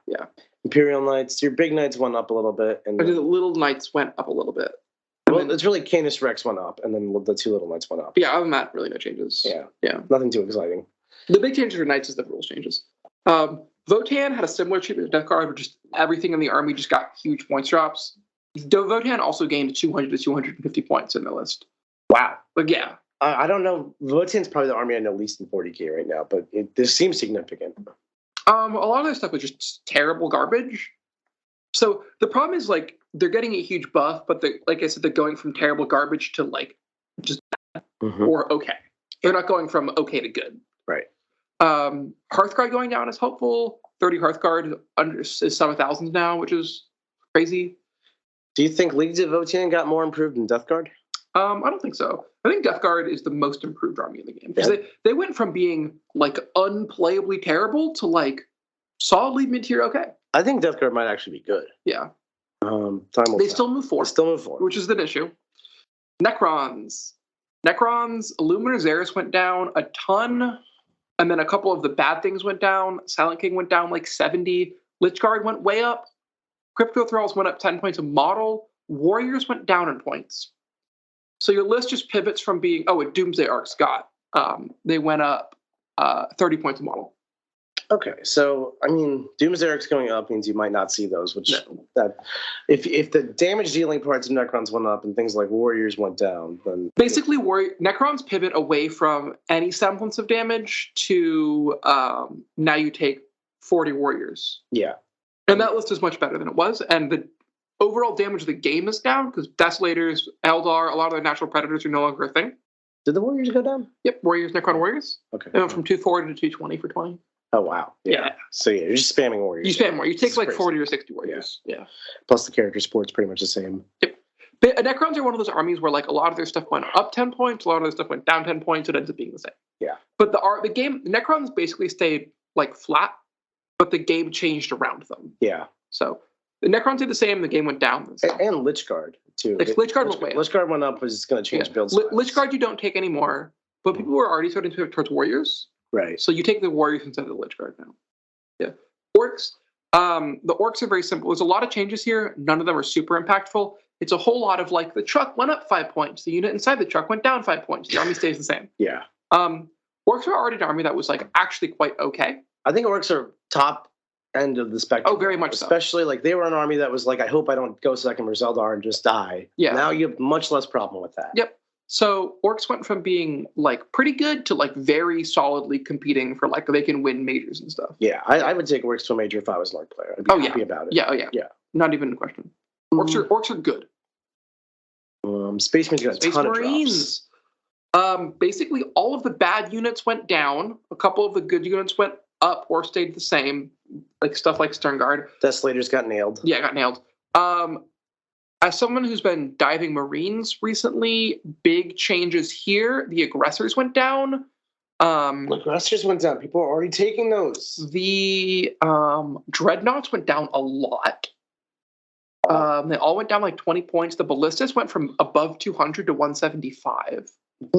Speaker 3: Imperial
Speaker 2: Knights, your big knights went up a little bit, and
Speaker 3: the little knights went up a little bit.
Speaker 2: Well, it's really Canis Rex went up, and then the 2 little knights went up.
Speaker 3: Yeah, other than that, really no changes. Yeah.
Speaker 2: Nothing too exciting.
Speaker 3: The big changes for knights is the rules changes. Votan had a similar treatment to Death Guard, where just everything in the army just got huge points drops. Votan also gained 200 to 250 points in the list.
Speaker 2: Wow.
Speaker 3: But yeah.
Speaker 2: I don't know. Votan's probably the army I know least in 40K right now, but this seems significant.
Speaker 3: A lot of their stuff was just terrible garbage. So the problem is, like, they're getting a huge buff, but like I said, they're going from terrible garbage to like just or okay. They're not going from okay to good.
Speaker 2: Right.
Speaker 3: Hearthguard going down is hopeful. 30 Hearthguard is some thousands now, which is crazy.
Speaker 2: Do you think Leagues of Votan got more improved than Death Guard?
Speaker 3: I don't think so. I think Death Guard is the most improved army in the game. Because they went from being like unplayably terrible to like solidly mid-tier okay.
Speaker 2: I think Death Guard might actually be good.
Speaker 3: Yeah.
Speaker 2: They
Speaker 3: still move forward. Which is an issue. Necrons, Illuminor Xeris went down a ton. And then a couple of the bad things went down. Silent King went down like 70. Lich Guard went way up. Crypto Thralls went up 10 points a model. Warriors went down in points. So your list just pivots from being, Doomsday Arcs got. They went up 30 points a model.
Speaker 2: Okay, so I mean, Doomsday Arcs going up means you might not see those. That if the damage dealing parts of Necrons went up and things like Warriors went down, then
Speaker 3: basically Necrons pivot away from any semblance of damage to now you take 40 Warriors.
Speaker 2: Yeah,
Speaker 3: and that list is much better than it was, and the overall damage of the game is down because Desolators, Eldar, a lot of their natural predators are no longer a thing.
Speaker 2: Did the Warriors go down?
Speaker 3: Yep, Necron Warriors.
Speaker 2: Okay,
Speaker 3: they went from 240 to 220 for 20.
Speaker 2: Oh, wow. Yeah. So, you're just spamming Warriors.
Speaker 3: You spam more. You take like 40 or 60 Warriors. Yeah.
Speaker 2: Plus, the character support's pretty much the same.
Speaker 3: Yep. But Necrons are one of those armies where like a lot of their stuff went up 10 points, a lot of their stuff went down 10 points, it ends up being the same.
Speaker 2: Yeah.
Speaker 3: But the game, Necrons basically stayed like flat, but the game changed around them.
Speaker 2: Yeah.
Speaker 3: So, the Necrons did the same, the game went down.
Speaker 2: And Lich Guard, too.
Speaker 3: Lich Guard went way up.
Speaker 2: Lich Guard went up, was just going to change build styles.
Speaker 3: Lich Guard you don't take anymore, but people were already starting to pivot towards Warriors.
Speaker 2: Right.
Speaker 3: So you take the Warriors instead of the Lich Guard now. Yeah. Orcs, The orcs are very simple. There's a lot of changes here. None of them are super impactful. It's a whole lot of like the truck went up 5 points. The unit inside the truck went down 5 points. The army stays the same.
Speaker 2: Yeah.
Speaker 3: Orcs are already an army that was like actually quite okay.
Speaker 2: I think orcs are top end of the spectrum.
Speaker 3: Oh, very much so.
Speaker 2: Especially like they were an army that was like, I hope I don't go second for Zeldar and just die.
Speaker 3: Yeah.
Speaker 2: Now you have much less problem with that.
Speaker 3: Yep. So orcs went from being like pretty good to like very solidly competing for like they can win majors and stuff.
Speaker 2: Yeah, I would take orcs to a major if I was an orc player. I'd be happy about it.
Speaker 3: Yeah, oh yeah.
Speaker 2: Yeah.
Speaker 3: Not even a question. Orcs are good.
Speaker 2: Space Marines got a
Speaker 3: Space
Speaker 2: ton
Speaker 3: Marines.
Speaker 2: of drops.
Speaker 3: Basically all of the bad units went down. A couple of the good units went up or stayed the same. Like stuff like Stern Guard.
Speaker 2: Desolators got nailed.
Speaker 3: Yeah, got nailed. As someone who's been diving Marines recently, big changes here. The aggressors went down.
Speaker 2: Aggressors went down. People are already taking those.
Speaker 3: The dreadnoughts went down a lot. They all went down like 20 points. The ballistas went from above 200 to 175.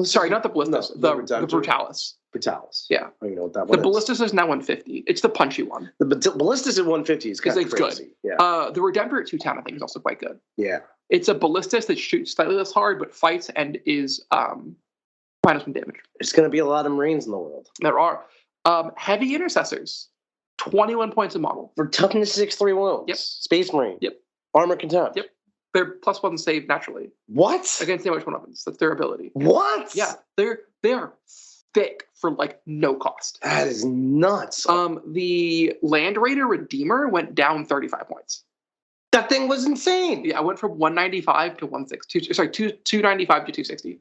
Speaker 3: Sorry, not the ballistas.
Speaker 2: No,
Speaker 3: the Brutalis.
Speaker 2: Brutalis.
Speaker 3: Yeah.
Speaker 2: I don't even know what that one
Speaker 3: The ballistas is now 150. It's the punchy one.
Speaker 2: The ballistas at 150 is kind of
Speaker 3: it's
Speaker 2: crazy.
Speaker 3: good.
Speaker 2: Yeah.
Speaker 3: The Redemptor at 210, I think, is also quite good.
Speaker 2: Yeah.
Speaker 3: It's a ballistas that shoots slightly less hard, but fights and is -1 damage.
Speaker 2: There's going to be a lot of Marines in the world.
Speaker 3: There are. Heavy intercessors, 21 points a model.
Speaker 2: For toughness 6/3 wounds.
Speaker 3: Yep.
Speaker 2: Space Marine.
Speaker 3: Yep.
Speaker 2: Armor contempt.
Speaker 3: Yep. They're +1 save naturally
Speaker 2: What?
Speaker 3: against damage weapons. That's their ability.
Speaker 2: What?
Speaker 3: Yeah, they are thick for like no cost.
Speaker 2: That is nuts.
Speaker 3: The Land Raider Redeemer went down 35 points.
Speaker 2: That thing was insane.
Speaker 3: Yeah, I went from 195 to 160. Sorry, 295 to 260.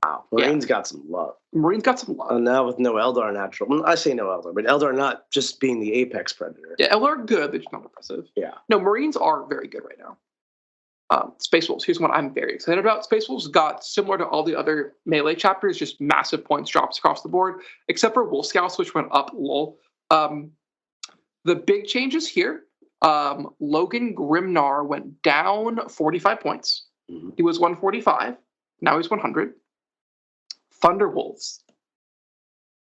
Speaker 2: Wow. Marines got some love.
Speaker 3: Marines got some love.
Speaker 2: And now with no Eldar natural. Well, I say no Eldar, but Eldar not just being the apex predator.
Speaker 3: Yeah, Eldar are good. They're just not impressive.
Speaker 2: Yeah.
Speaker 3: No, Marines are very good right now. Space Wolves. Here's one I'm very excited about. Space Wolves got, similar to all the other melee chapters, just massive points drops across the board, except for Wolf Scouts, which went up. Lol. The big changes here. Logan Grimnar went down 45 points.
Speaker 2: Mm-hmm.
Speaker 3: He was 145. Now he's 100. Thunderwolves.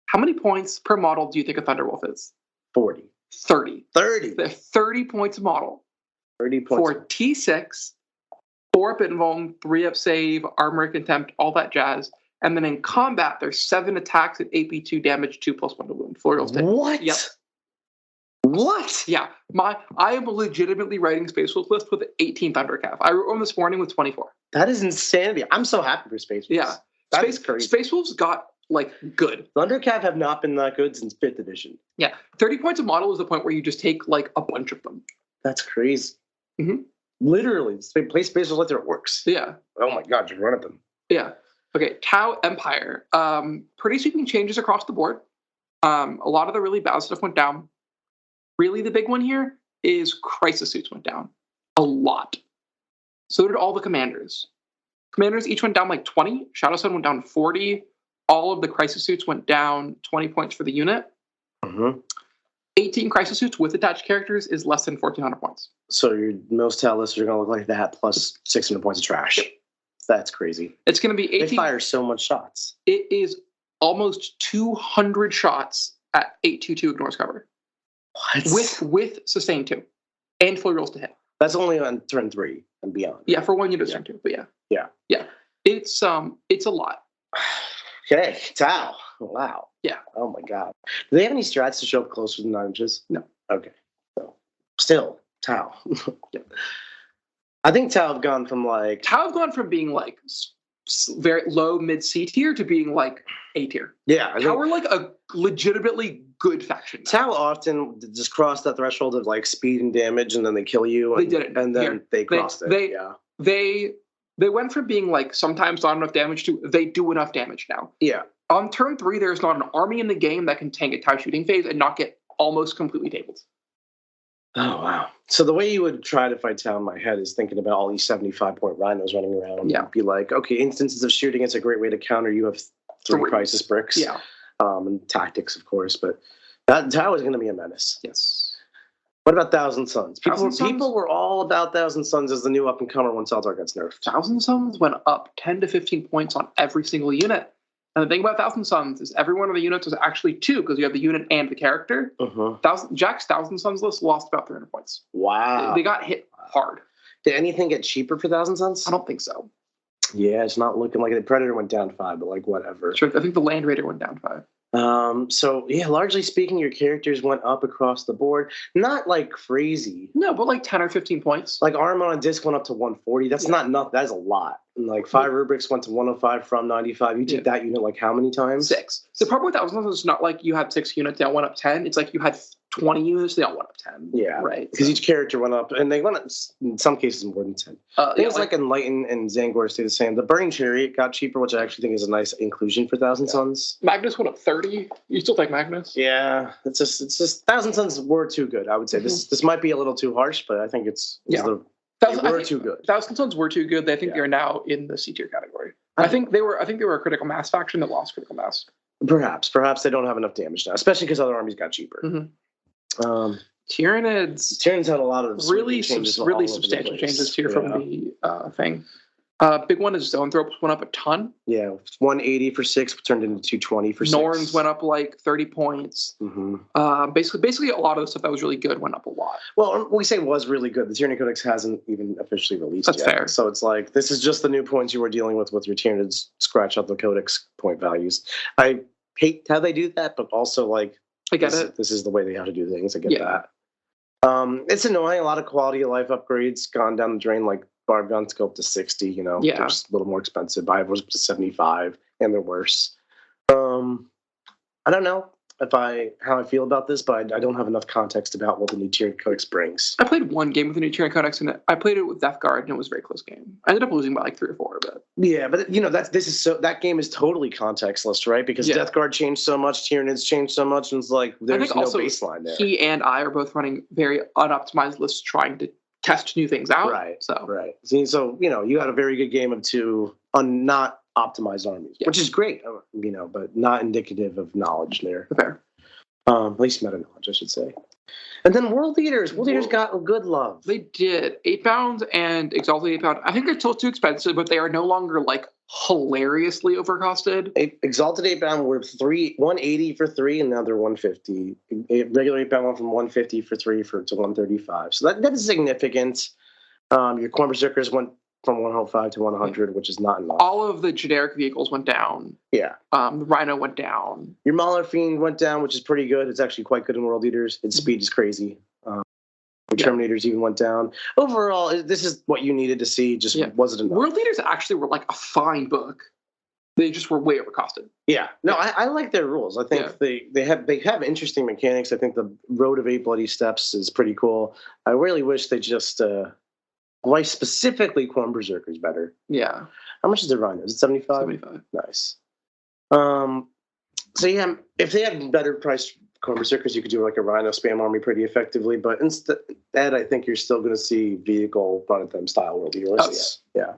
Speaker 3: How many points per model do you think a Thunderwolf is?
Speaker 2: 40.
Speaker 3: 30.
Speaker 2: 30.
Speaker 3: They're 30 points a model.
Speaker 2: 30 points.
Speaker 3: For T6, 4 up invuln, 3 up save, armor contempt, all that jazz. And then in combat, there's 7 attacks at AP2 damage, 2+1 to wound. Florial's dead.
Speaker 2: What?
Speaker 3: Yep.
Speaker 2: What?
Speaker 3: Yeah. I am legitimately writing Space Wolf list with 18 Thundercav. I wrote one this morning with 24.
Speaker 2: That is insanity. I'm so happy for Space Wolves.
Speaker 3: Yeah.
Speaker 2: That is crazy.
Speaker 3: Space Wolves got like good.
Speaker 2: Thundercav have not been that good since 5th edition.
Speaker 3: Yeah. 30 points a model is the point where you just take like a bunch of them.
Speaker 2: That's crazy.
Speaker 3: Mm-hmm.
Speaker 2: Literally, they play Space Wolves like they're orcs.
Speaker 3: Yeah.
Speaker 2: Oh my God, you're running them.
Speaker 3: Yeah. Okay. Tau Empire. Pretty sweeping changes across the board. A lot of the really bad stuff went down. Really, the big one here is crisis suits went down a lot. So did all the commanders. Commanders each went down like 20. Shadow Sun went down 40. All of the crisis suits went down 20 points for the unit.
Speaker 2: Mm-hmm.
Speaker 3: 18 crisis suits with attached characters is less than 1,400 points.
Speaker 2: So your most tell lists are going to look like that plus 600 points of trash.
Speaker 3: Yep.
Speaker 2: That's crazy.
Speaker 3: It's going to be 18.
Speaker 2: They fire so much shots.
Speaker 3: It is almost 200 shots at 822 ignores cover.
Speaker 2: What?
Speaker 3: With sustain 2 and full rolls to hit.
Speaker 2: That's only on turn 3 and beyond.
Speaker 3: Yeah, for one unit turn 2, but yeah.
Speaker 2: Yeah.
Speaker 3: Yeah. It's a lot.
Speaker 2: Okay, Tau. Wow.
Speaker 3: Yeah.
Speaker 2: Oh my God. Do they have any strats to show up closer than 9 inches?
Speaker 3: No.
Speaker 2: Okay. So still Tau.
Speaker 3: Yeah.
Speaker 2: I think Tau have gone from like
Speaker 3: Tau have gone from being like very low mid C tier to being like A tier.
Speaker 2: yeah.
Speaker 3: Tau are like a legitimately good faction now.
Speaker 2: Tau often just cross that threshold of like speed and damage, and then they kill you. And,
Speaker 3: They did it.
Speaker 2: and then
Speaker 3: Here.
Speaker 2: they crossed it. Yeah.
Speaker 3: They went from being like sometimes not enough damage to they do enough damage now.
Speaker 2: Yeah.
Speaker 3: On turn 3, there's not an army in the game that can tank a Tau shooting phase and not get almost completely tabled.
Speaker 2: Oh wow. So the way you would try to fight Tau in my head is thinking about all these 75-point rhinos running around.
Speaker 3: Yeah.
Speaker 2: And be like, okay, instances of shooting, it's a great way to counter. You have 3 crisis bricks.
Speaker 3: Yeah.
Speaker 2: And tactics, of course, but that Tau is going to be a menace.
Speaker 3: Yes.
Speaker 2: What about Thousand Suns?
Speaker 3: Thousand Suns?
Speaker 2: People were all about Thousand Suns as the new up and comer when Zeldar gets nerfed.
Speaker 3: Thousand Suns went up 10 to 15 points on every single unit. And the thing about Thousand Suns is every one of the units was actually 2 because you have the unit and the character. Jack's Thousand Suns list lost about 300 points.
Speaker 2: Wow.
Speaker 3: They got hit hard.
Speaker 2: Did anything get cheaper for Thousand Suns?
Speaker 3: I don't think so.
Speaker 2: Yeah, it's not looking like it. The Predator went down 5, but like whatever.
Speaker 3: Sure, I think the Land Raider went down 5.
Speaker 2: So yeah, largely speaking, your characters went up across the board. Not like crazy.
Speaker 3: No, but like 10 or 15 points.
Speaker 2: Like Armor on Disc went up to 140. That's not enough. That's a lot. And like 5 rubrics went to 105 from 95. You take that unit like how many times?
Speaker 3: 6. The problem with Thousand Suns is not like you had 6 units, they all went up 10. It's like you had 20 units, they all went up 10.
Speaker 2: Yeah.
Speaker 3: Right.
Speaker 2: Because each character went up, and they went up in some cases more than 10. Things like Enlighten and Zangor stay the same. The Burning Chariot got cheaper, which I actually think is a nice inclusion for Thousand Suns.
Speaker 3: Magnus went up 30. You still take Magnus?
Speaker 2: Yeah. It's just Thousand Suns were too good, I would say. This might be a little too harsh, but I think they were too good.
Speaker 3: Thousand Suns were too good. I think they're now in the C tier category. I think they were a critical mass faction that lost critical mass.
Speaker 2: Perhaps they don't have enough damage now, especially because other armies got cheaper.
Speaker 3: Tyranids
Speaker 2: had a lot of
Speaker 3: really substantial changes here from the thing. Big one is Zoanthropes went up a ton.
Speaker 2: Yeah, 180 for 6 turned into 220 for 6.
Speaker 3: Norns went up like 30 points. Basically, a lot of the stuff that was really good went up a lot.
Speaker 2: Well, we say was really good. The Tyranny Codex hasn't even officially released yet.
Speaker 3: That's fair.
Speaker 2: So it's like, this is just the new points you were dealing with your Tyranids. Scratch out the Codex point values. I hate how they do that, but also like,
Speaker 3: I get it.
Speaker 2: This is the way they have to do things. I get that. It's annoying. A lot of quality of life upgrades gone down the drain, like Barb Guns go up to 60, they're just a little more expensive. Bibles up to 75, and they're worse. I don't know how I feel about this, but I don't have enough context about what the new Tyranny Codex brings.
Speaker 3: I played one game with the new Tyranny Codex, and I played it with Death Guard, and it was a very close game. I ended up losing by like 3 or 4, but
Speaker 2: yeah, but that game is totally contextless, right? Because Death Guard changed so much, Tyranids changed so much, and it's like there's no baseline there.
Speaker 3: He and I are both running very unoptimized lists, trying to test new things out.
Speaker 2: Right. So you had a very good game of 2 on not optimized armies, which is great, but not indicative of knowledge there.
Speaker 3: Fair.
Speaker 2: At least meta knowledge, I should say. And then World Leaders. World Leaders got a good love.
Speaker 3: They did. 8 pounds and Exalted 8 pound. I think they're still too expensive, but they are no longer like hilariously overcosted.
Speaker 2: Exalted 8 pound were 180 for 3, and now they're 150. Regular 8 pound went from 150 for 3 to 135. So that is significant. Your Corn Berserkers went from 105 to 100, which is not enough.
Speaker 3: All of the generic vehicles went down.
Speaker 2: Yeah.
Speaker 3: The Rhino went down.
Speaker 2: Your Mauler Fiend went down, which is pretty good. It's actually quite good in World Eaters. Its speed is crazy. Terminators even went down. Overall, this is what you needed to see. Just wasn't enough.
Speaker 3: World Eaters actually were like a fine book. They just were way overcosted.
Speaker 2: Yeah. No, I like their rules. I think they have interesting mechanics. I think the Road of 8 Bloody Steps is pretty cool. I really wish they just why specifically Corn Berserkers better.
Speaker 3: Yeah.
Speaker 2: How much is the Rhino? Is it 75?
Speaker 3: 75.
Speaker 2: Nice. So yeah, if they had better priced Corn Berserkers, you could do like a Rhino spam army pretty effectively. But instead, I think you're still going to see vehicle run at them style World Eater lists. Oh, yeah.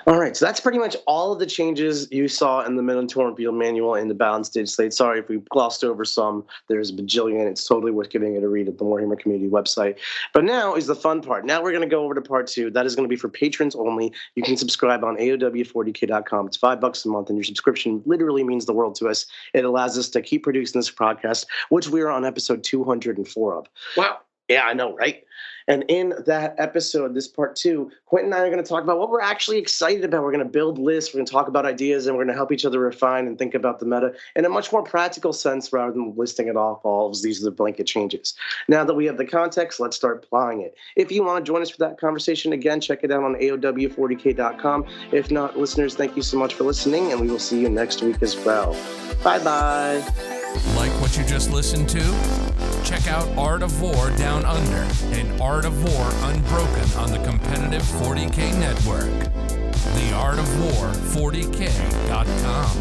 Speaker 2: All right, so that's pretty much all of the changes you saw in the Minotaur Field Manual and the Balanced Dataslate. Sorry if we glossed over some. There's a bajillion. It's totally worth giving it a read at the Warhammer Community website. But now is the fun part. Now we're going to go over to part 2. That is going to be for patrons only. You can subscribe on AOW40k.com. It's $5 a month, and your subscription literally means the world to us. It allows us to keep producing this podcast, which we are on episode 204 of.
Speaker 3: Wow.
Speaker 2: Yeah, I know, right? And in that episode, this part 2, Quinton and I are going to talk about what we're actually excited about. We're going to build lists. We're going to talk about ideas, and we're going to help each other refine and think about the meta in a much more practical sense rather than listing it off all as these are the blanket changes. Now that we have the context, let's start applying it. If you want to join us for that conversation, again, check it out on AOW40k.com. If not, listeners, thank you so much for listening, and we will see you next week as well. Bye-bye.
Speaker 1: Like what you just listened to? Check out Art of War Down Under and Art of War Unbroken on the competitive 40K network. The Art of War 40K.com.